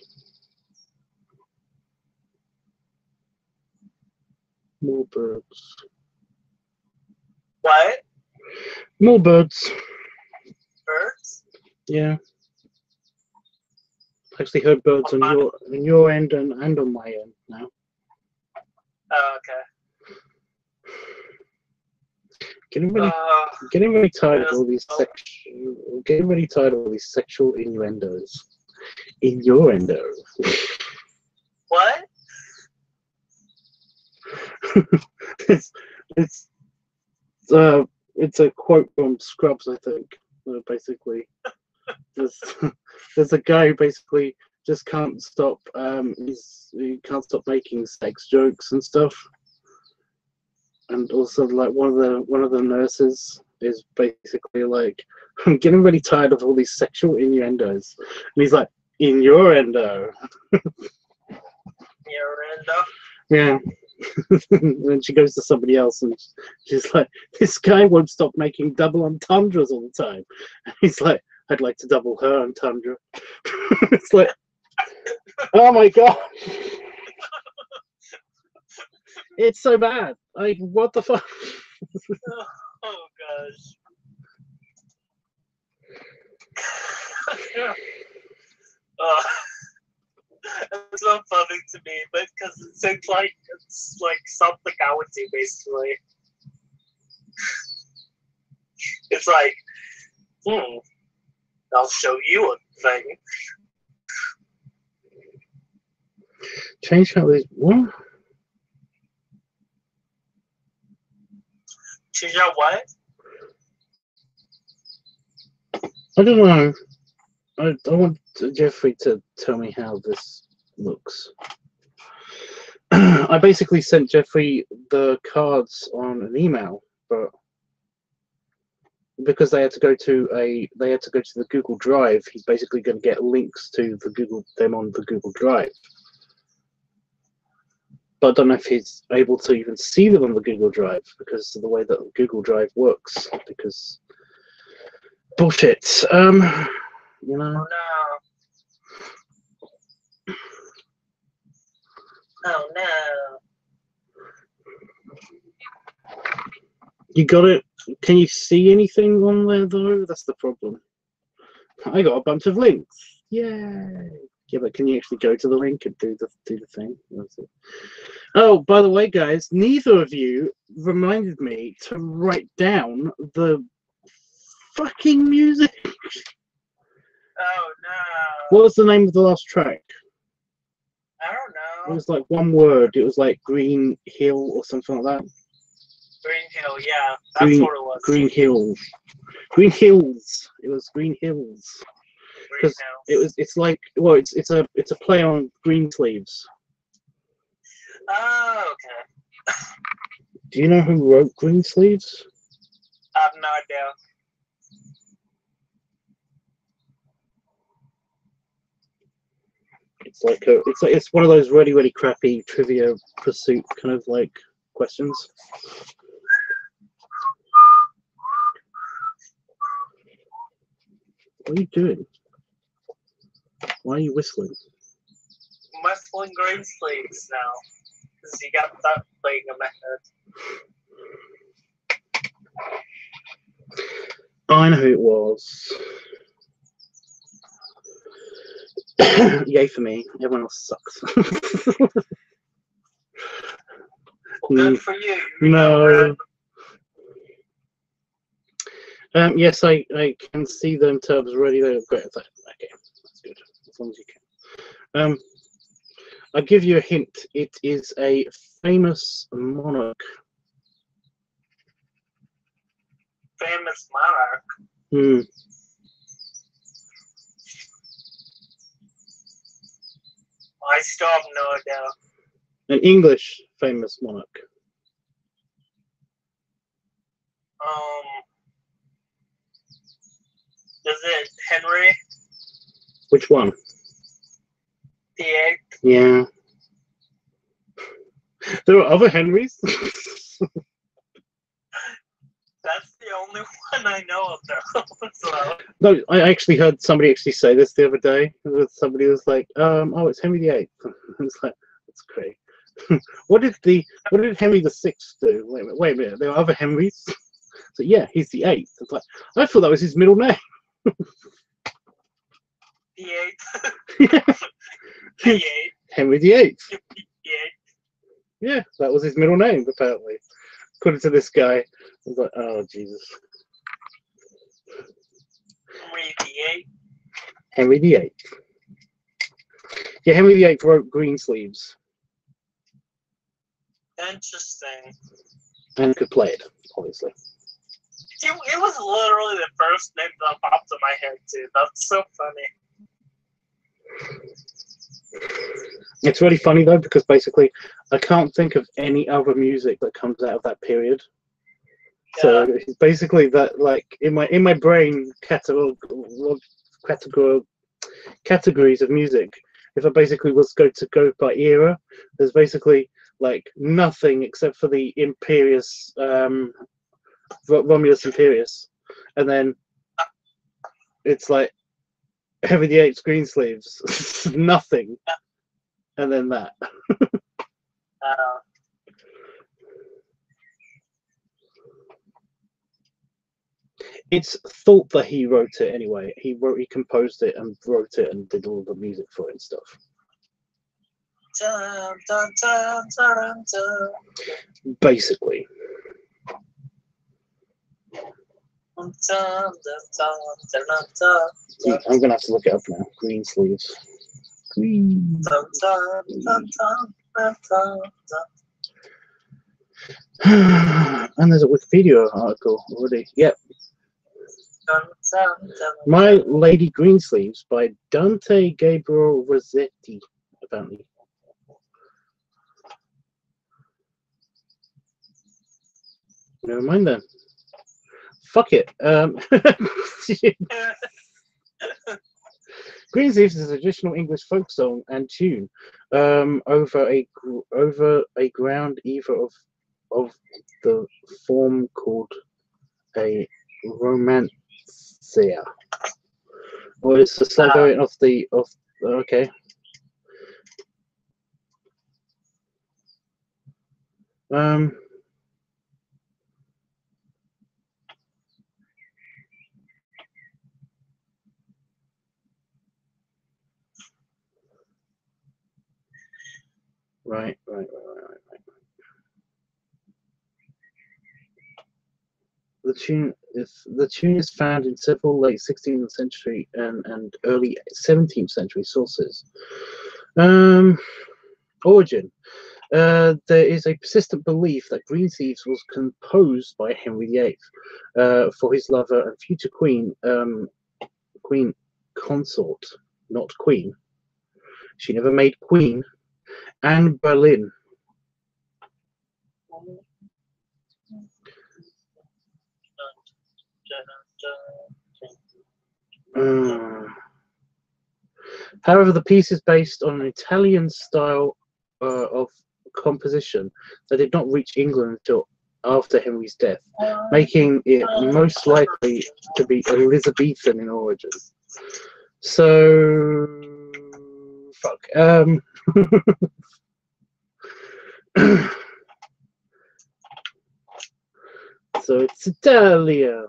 More birds. What? More birds. Birds? Yeah. Actually heard birds on your end and on my end now. Oh, okay. Getting really tired of all these sexual innuendos. Innuendo. What? It's a quote from Scrubs, I think. Basically, there's a guy who basically just can't stop. He can't stop making sex jokes and stuff. And also, like one of the nurses is basically like, I'm getting really tired of all these sexual innuendos, and he's like, in your endo. Your endo. Yeah. Then she goes to somebody else and she's like, this guy won't stop making double entendres all the time. And he's like, I'd like to double her entendre. It's like, oh my god. It's so bad. Like, what the fuck? Oh gosh. It's so funny to me, but because it's like something I would do basically. It's like, I'll show you a thing. Change how these what? Change out what? I don't know. I want Jeffrey to tell me how this looks. I basically sent Jeffrey the cards on an email, but because they had to go to the Google Drive, he's basically going to get links to them on the Google Drive. But I don't know if he's able to even see them on the Google Drive because of the way that Google Drive works. Because bullshit. You know. Oh no. You got it. Can you see anything on there though? That's the problem. I got a bunch of links. Yay! Yeah, but can you actually go to the link and do the thing? That's it. Oh, by the way, guys, neither of you reminded me to write down the fucking music. Oh no. What was the name of the last track? I don't know. It was like one word. It was like Green Hill or something like that. Green Hill, yeah. That's what it was. Green Hills. Green Hills. It was Green Hills. Because it's like, well, it's a play on Greensleeves. Oh, okay. Do you know who wrote Greensleeves? I have no idea. It's one of those really crappy Trivia Pursuit kind of like questions. What are you doing? Why are you whistling? I'm whistling Greensleeves now. Because you got that playing in my head. I know who it was. Yay for me. Everyone else sucks. Well, good for you. No. Yes, I can see them tabs already. They're great. Okay, that's good. As long as you can. I'll give you a hint. It is a famous monarch. Famous monarch? I still have no idea. An English famous monarch. Is it Henry? Which one? VIII? Yeah. There are other Henrys. That's the only one I know of, though. So. No, I actually heard somebody actually say this the other day. Somebody was like, "Oh, it's Henry VIII." It's like, that's great. What did Henry VI do? Wait a minute. There are other Henrys. So yeah, he's the 8th. It's like, I thought that was his middle name. VIII. VIII. Henry VIII. VIII. Yeah, that was his middle name apparently, according to this guy. I was like, oh Jesus. Henry VIII. Henry VIII. Yeah, Henry VIII wrote Greensleeves. Interesting. And could play it, obviously. It was literally the first name that popped in my head, too. That's so funny. It's really funny though, because basically I can't think of any other music that comes out of that period. Yeah. So basically, that like in my brain categories of music, if I basically was going to go by era, there's basically like nothing except for the Imperious, Romulus Imperious, and then it's like Heavy the Apes, Greensleeves, nothing, and then that. It's thought that he wrote it anyway. He composed it and wrote it and did all the music for it and stuff. Basically. I'm gonna have to look it up now. Greensleeves. Green. And there's a Wikipedia article already. Yep. My Lady Greensleeves by Dante Gabriel Rossetti, apparently. Never mind then. Fuck it. Greensleeves is a traditional English folk song and tune over a ground either of the form called a romancia. Or it's a slight variant of okay. Right. The tune is found in several late 16th century and early 17th century sources. Origin. There is a persistent belief that Greensleeves was composed by Henry VIII for his lover and future queen consort, not queen. She never made queen, Anne Boleyn. However, the piece is based on an Italian style of composition that did not reach England until after Henry's death, making it most likely to be Elizabethan in origin. So, fuck. So it's Italian.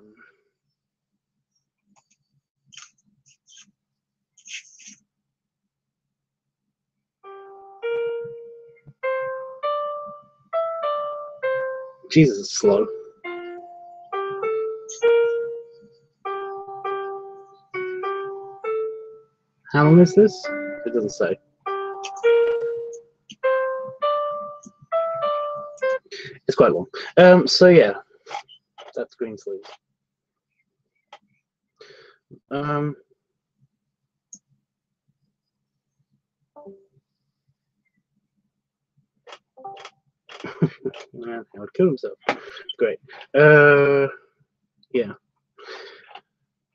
Jesus, it's slow. How long is this? It doesn't say. It's quite long. So yeah, that's Greensleeves. Man, he would kill himself. Great. Yeah.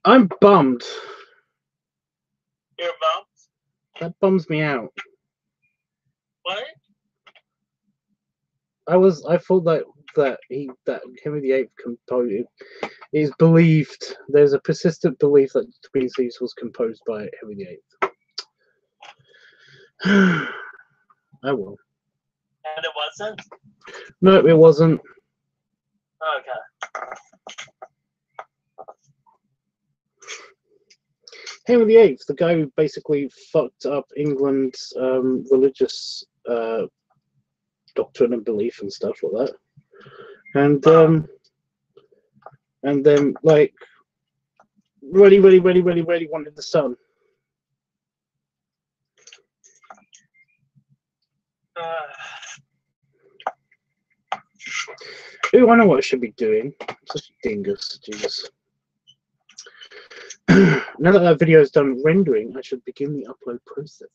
I'm bummed. You're bummed? That bums me out. What? I thought that Henry VIII composed. It is believed. There's a persistent belief that Greensleeves was composed by Henry VIII. I will. And it wasn't? No, it wasn't. Okay. Henry VIII, the guy who basically fucked up England's religious doctrine and belief and stuff like that, and then like really wanted the sun. Ooh, I know what I should be doing. I'm such a dingus, Jesus. Now that that video is done rendering, I should begin the upload process.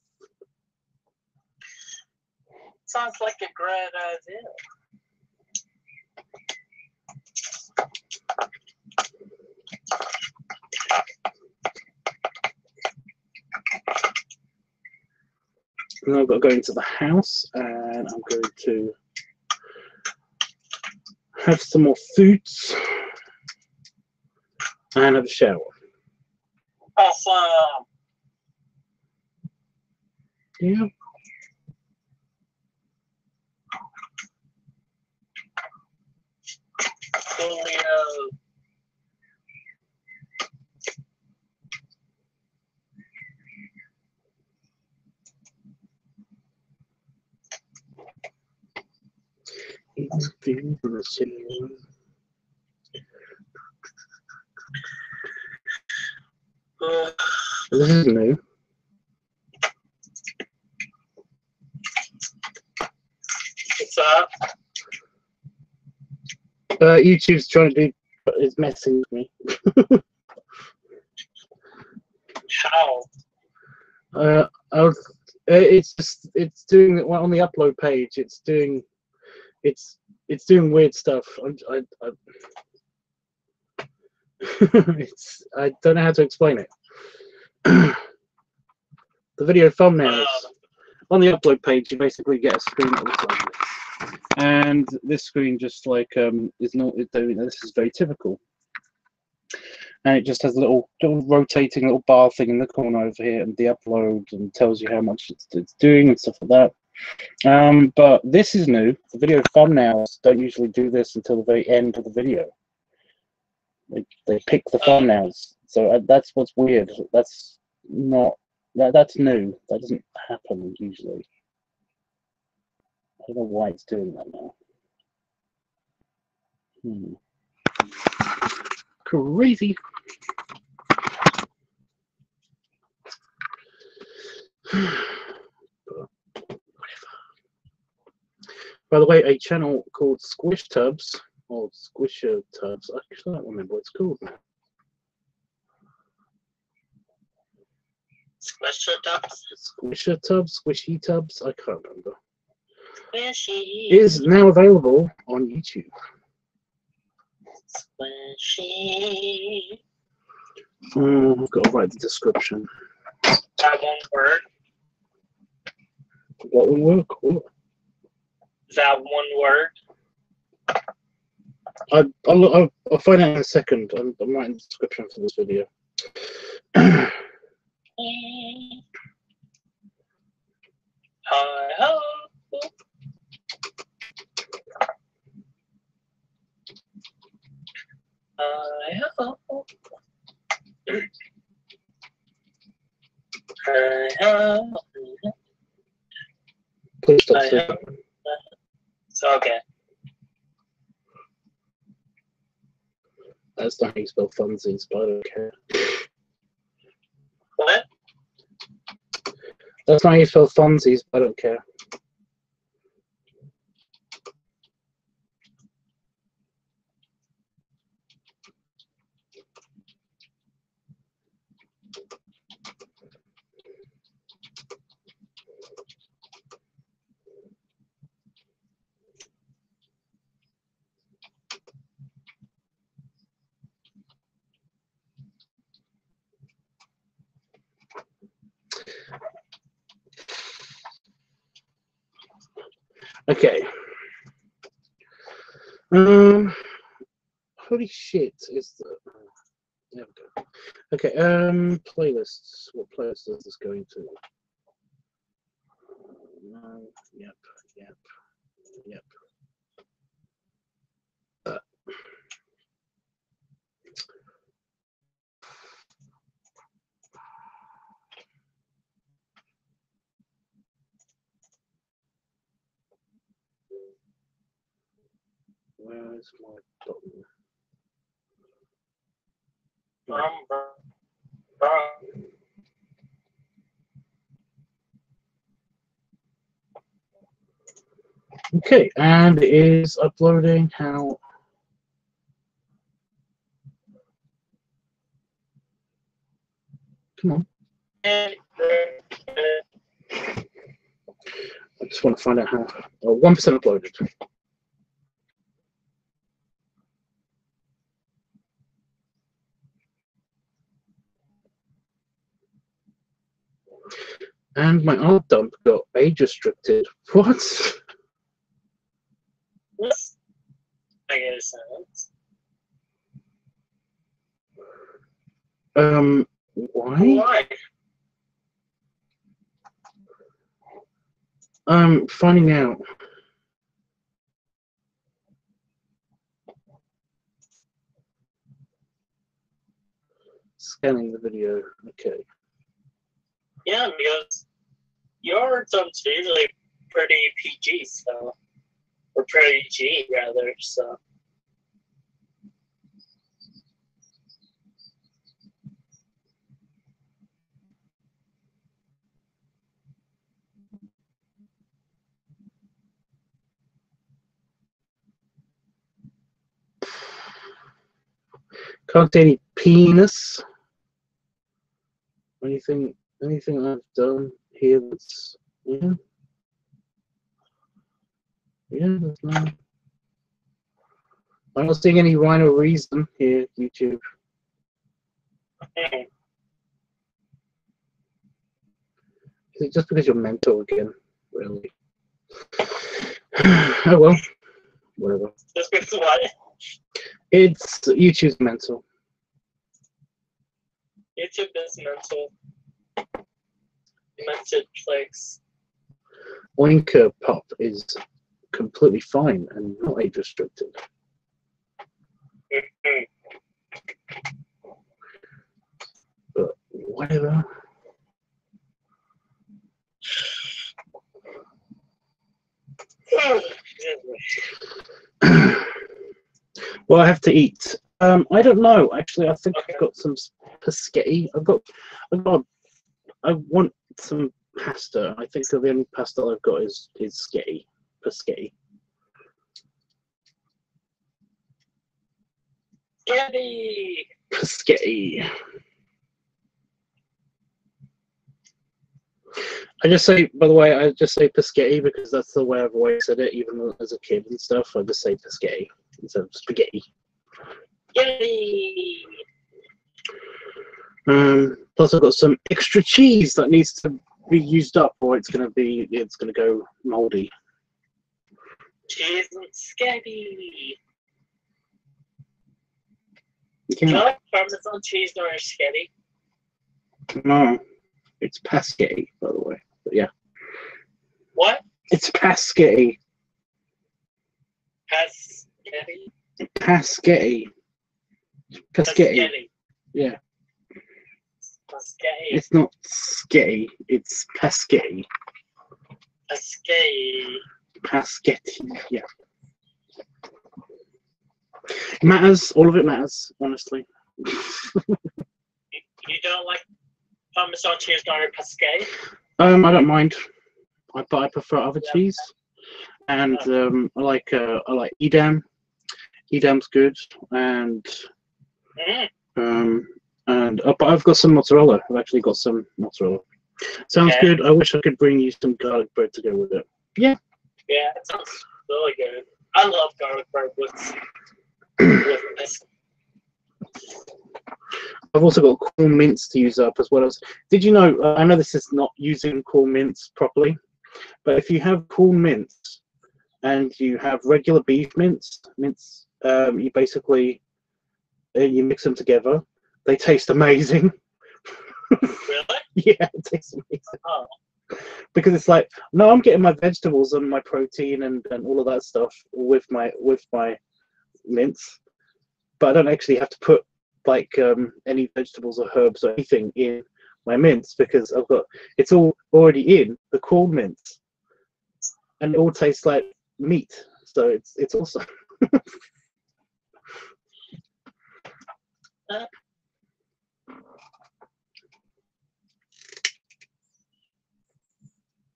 Sounds like a great idea. And I've got to go into the house, and I'm going to have some more foods and have a shower. Awesome. Yeah. Coolio. This is new. What's up? YouTube's trying to do is messing with me. How? It's doing it on the upload page. It's doing weird stuff. I don't know how to explain it. The video thumbnails on the upload page, you basically get a screen that looks like this, and this screen just like is not. This is very typical, and it just has a little rotating little bar thing in the corner over here, and the upload, and tells you how much it's doing and stuff like that. But this is new. The video thumbnails don't usually do this until the very end of the video. They pick the thumbnails, so that's what's weird. That's not that's new. That doesn't happen usually. I don't know why it's doing that now. Crazy. By the way, a channel called LiveTUBBs or LiveTUBBs. I actually don't remember what it's called now. LiveTUBBs, LiveTUBBs, I can't remember. Squishy. Is now available on YouTube. Squishy. I've got to write the description. That one word. What will work? Cool. That one word. I'll find out in a second. I'm writing the description for this video. Hi ho. Hi ho. Hi ho. Please stop Hi saying ho. It's okay. that's not how you spell funsies, but I don't care. What? That's not how you spell funsies, but I don't care. Okay. Holy shit! Is the there we go. Okay. Playlists. What playlist is this going to? No. Yep. Where is my button? Okay, and it is uploading. How? Come on. And I just want to find out how. Oh, 1% uploaded. And my art dump got age restricted. What? I get a sense. Why? Why? I'm finding out. Scanning the video. Okay. Yeah, because your dump's usually pretty PG, so. Or pretty G, rather, so. Can't see any penis. Anything I've done here that's yeah. Yeah, there's no. I'm not seeing any rhyme or reason here, YouTube. Okay. Is it just because you're mental again? Really? Oh well. Whatever. Just because what? It's YouTube's mental. YouTube is mental. Mental place. Oinker Pop is completely fine and not age restricted. But whatever. Well, I have to eat. I don't know. Actually, I think I've got some paschetti. I want some pasta. I think the only pasta I've got is sketty. Paschetti. Getty! Paschetti. I just say, by the way, I just say paschetti because that's the way I've always said it, even as a kid and stuff. I just say paschetti instead of spaghetti. Getty! Plus, I've got some extra cheese that needs to be used up, or it's gonna go moldy. Cheese and sketty! You Do you can't. like Parmesan cheese or sketty? No, it's paschetti, by the way. But yeah. What? It's paschetti. Paschetti? Paschetti. Paschetti. Yeah. Paschetti. It's not sketty. It's paschetti. Paschetti. Paschetti. Yeah. It matters. All of it matters. Honestly. You don't like Parmesan cheese or paschetti? I don't mind. But I prefer other cheese. And I like Edam. Edam's good. And but I've got some mozzarella. I've actually got some mozzarella. Sounds good. I wish I could bring you some garlic bread to go with it. Yeah. Yeah, it sounds really good. I love garlic bread with this. I've also got cool mints to use up as well as. Did you know? I know this is not using cool mints properly, but if you have cool mints and you have regular beef mints, you basically you mix them together. They taste amazing. Really? Yeah, it tastes amazing. Oh. Because it's like, no, I'm getting my vegetables and my protein and all of that stuff with my mints, but I don't actually have to put like any vegetables or herbs or anything in my mints because it's all already in the cool mints, and it all tastes like meat. So it's awesome.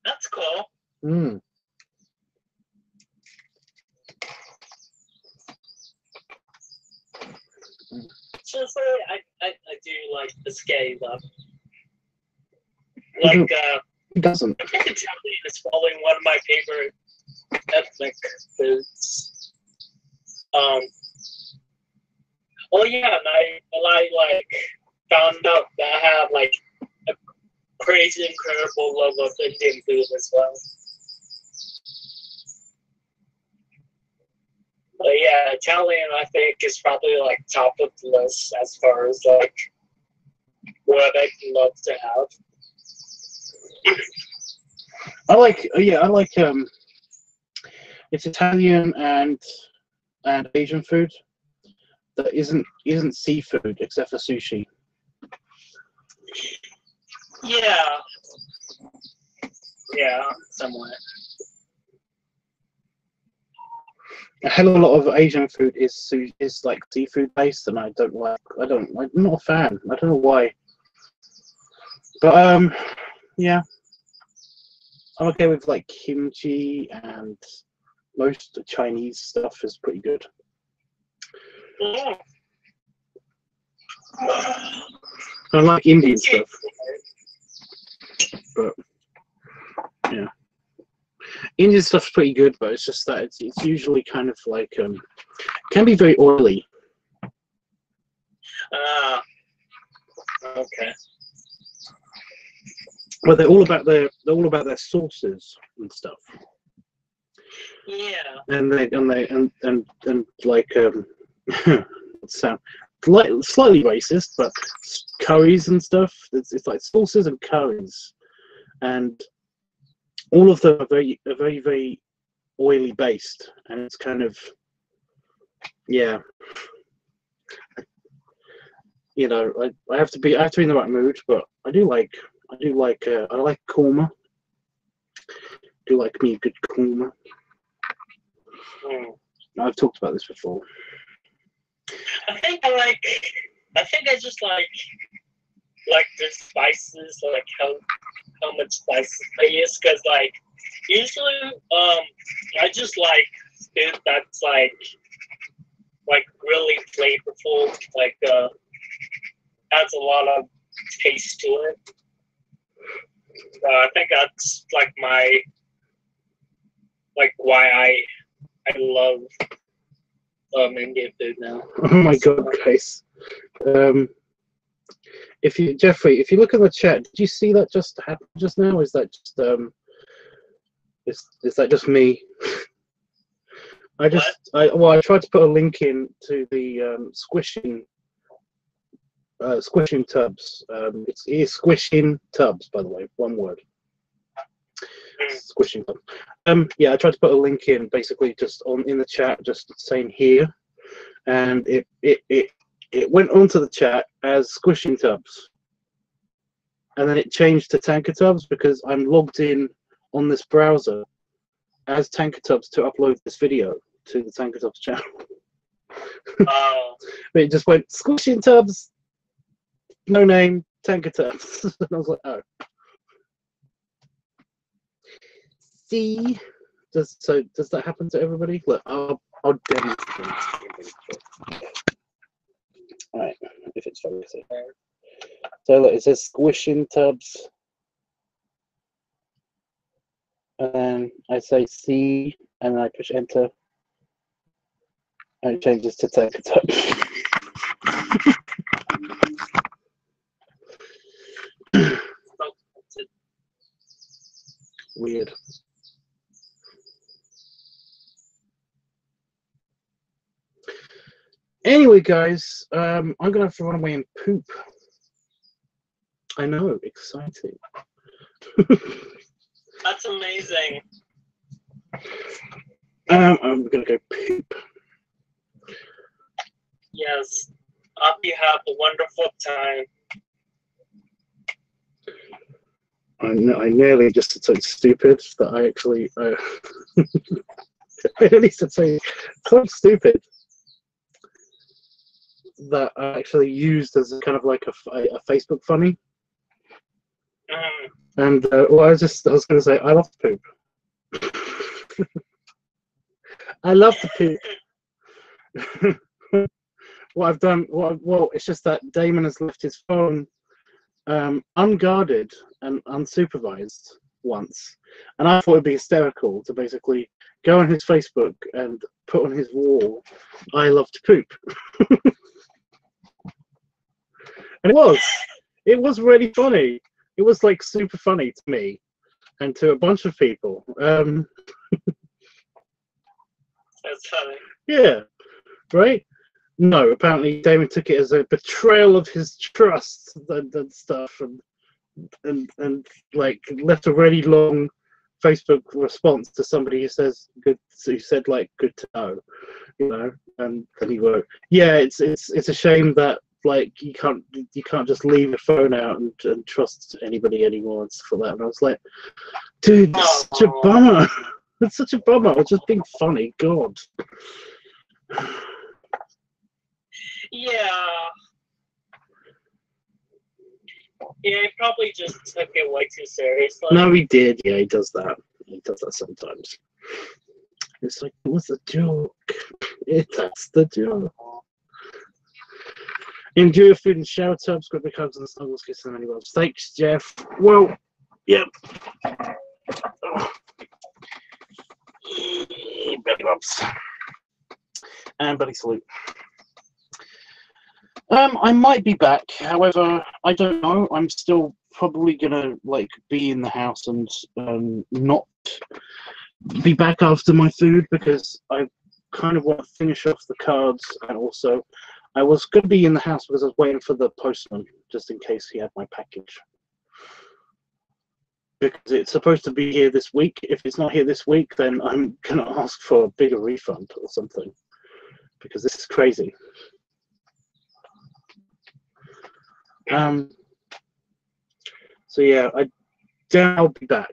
That's cool. Mm. Seriously, I do like the scale though. Like, He doesn't. I think Italian is probably one of my favorite ethnic foods. Oh yeah, and I like found out that I have like a crazy, incredible love of Indian food as well. But yeah, Italian I think is probably like top of the list as far as like what I'd love to have. I like it's Italian and Asian food that isn't seafood except for sushi. Yeah. Yeah, somewhat. A hell of a lot of Asian food is like seafood based, and I'm not a fan. I don't know why. But yeah, I'm okay with like kimchi, and most Chinese stuff is pretty good. Yeah. I like Indian stuff, but yeah, Indian stuff's pretty good, but it's just that it's usually kind of like can be very oily. Okay. But they're all about their sauces and stuff. Yeah. And like sound slightly racist, but curries and stuff. It's like sauces and curries, and all of them are very oily based, and it's kind of, yeah. You know, I have to be in the right mood, but I like korma. I do like me a good korma. I've talked about this before. I think I just like the spices, like how much spices they use, because like usually I just like food that's like really flavorful, like adds a lot of taste to it. I think that's like why I love Indian food now. Oh my god, guys! Jeffrey, if you look in the chat, did you see that just happen just now? Is that just is that just me? I tried to put a link in to the squishing tubs. It's squishing tubs, by the way, one word. Squishing tubs. Yeah, I tried to put a link in, basically just in the chat, just saying here, and it went onto the chat as squishing tubs, and then it changed to tanker tubs because I'm logged in on this browser as tanker tubs to upload this video to the tanker tubs channel. But it just went squishing tubs, no name, tanker tubs. And I was like, oh. See, does that happen to everybody? Look, I'll demonstrate. All right, if it's focusing. So look, it says squishing tubs, and then I say C, and then I push enter, and it changes to tanker tubs. Weird. Anyway, guys, I'm gonna have to run away and poop. I know, exciting. That's amazing. I'm gonna go poop. Yes. Hope you have a wonderful time. I nearly just said something stupid that I actually I nearly said something so stupid that I actually used as a kind of like a Facebook funny. And well, I was going to say I love to poop. I love to poop. What I've done, well, it's just that Damon has left his phone unguarded and unsupervised once, and I thought it'd be hysterical to basically go on his Facebook and put on his wall, "I love to poop," and it was really funny. It was like super funny to me and to a bunch of people. That's funny. Yeah, right. No, apparently Damon took it as a betrayal of his trust and stuff, and like left a really long Facebook response to somebody who says good. So he said like "good to know," you know, and then he wrote, "Yeah, it's a shame that like you can't just leave your phone out and trust anybody anymore and stuff like that." And I was like, "Dude, it's such a bummer. It's such a bummer. I was just being funny. God." Yeah. Yeah, he probably just took it way too seriously. No, he did. Yeah, he does that. He does that sometimes. It's like, it was a joke. That's the joke. Enjoy your food and shower tubs. Got the hugs and the snuggles, kisses and many loves. Thanks, Jeff. Well, yep. Oh. Belly bumps. And belly salute. I might be back. However, I don't know. I'm still probably gonna like be in the house and not be back after my food because I kind of want to finish off the cards, and also I was gonna be in the house because I was waiting for the postman just in case he had my package. Because it's supposed to be here this week. If it's not here this week, then I'm gonna ask for a bigger refund or something because this is crazy. So yeah, I doubt I'll be back.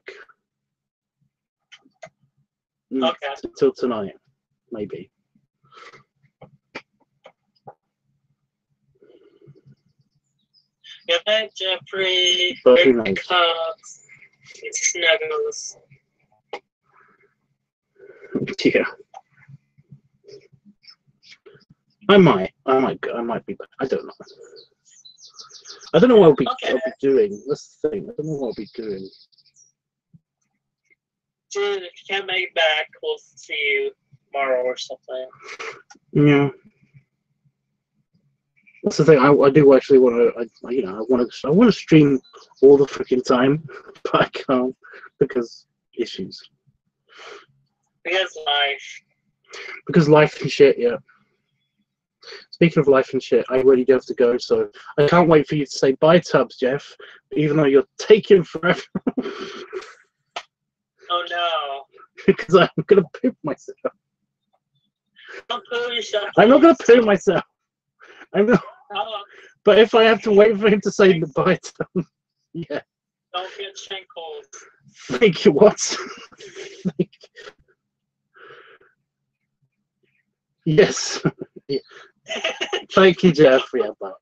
Okay. Until tonight, maybe. Good night, Jeffrey. But who Great knows? hugs and snuggles. Yeah. I might be back. I don't know. I don't know what I'll be doing. That's the thing. I don't know what I'll be doing. Dude, if you can't make it back, we'll see you tomorrow or something. Yeah. That's the thing. I do actually want to. I want to stream all the freaking time, but I can't because issues. Because life. Because life and shit. Yeah. Speaking of life and shit, I really do have to go, so I can't wait for you to say bye, Tubbs, Jeff, even though you're taking forever. Oh no. Because I'm going to poop myself. Don't poo yourself. I'm not going to poo myself. I'm not. But if I have to wait for him to say goodbye to him, yeah. Don't get shinkles. Thank you, what? Thank you. Yes. Yeah. Thank you, Jeff. Yeah, bye.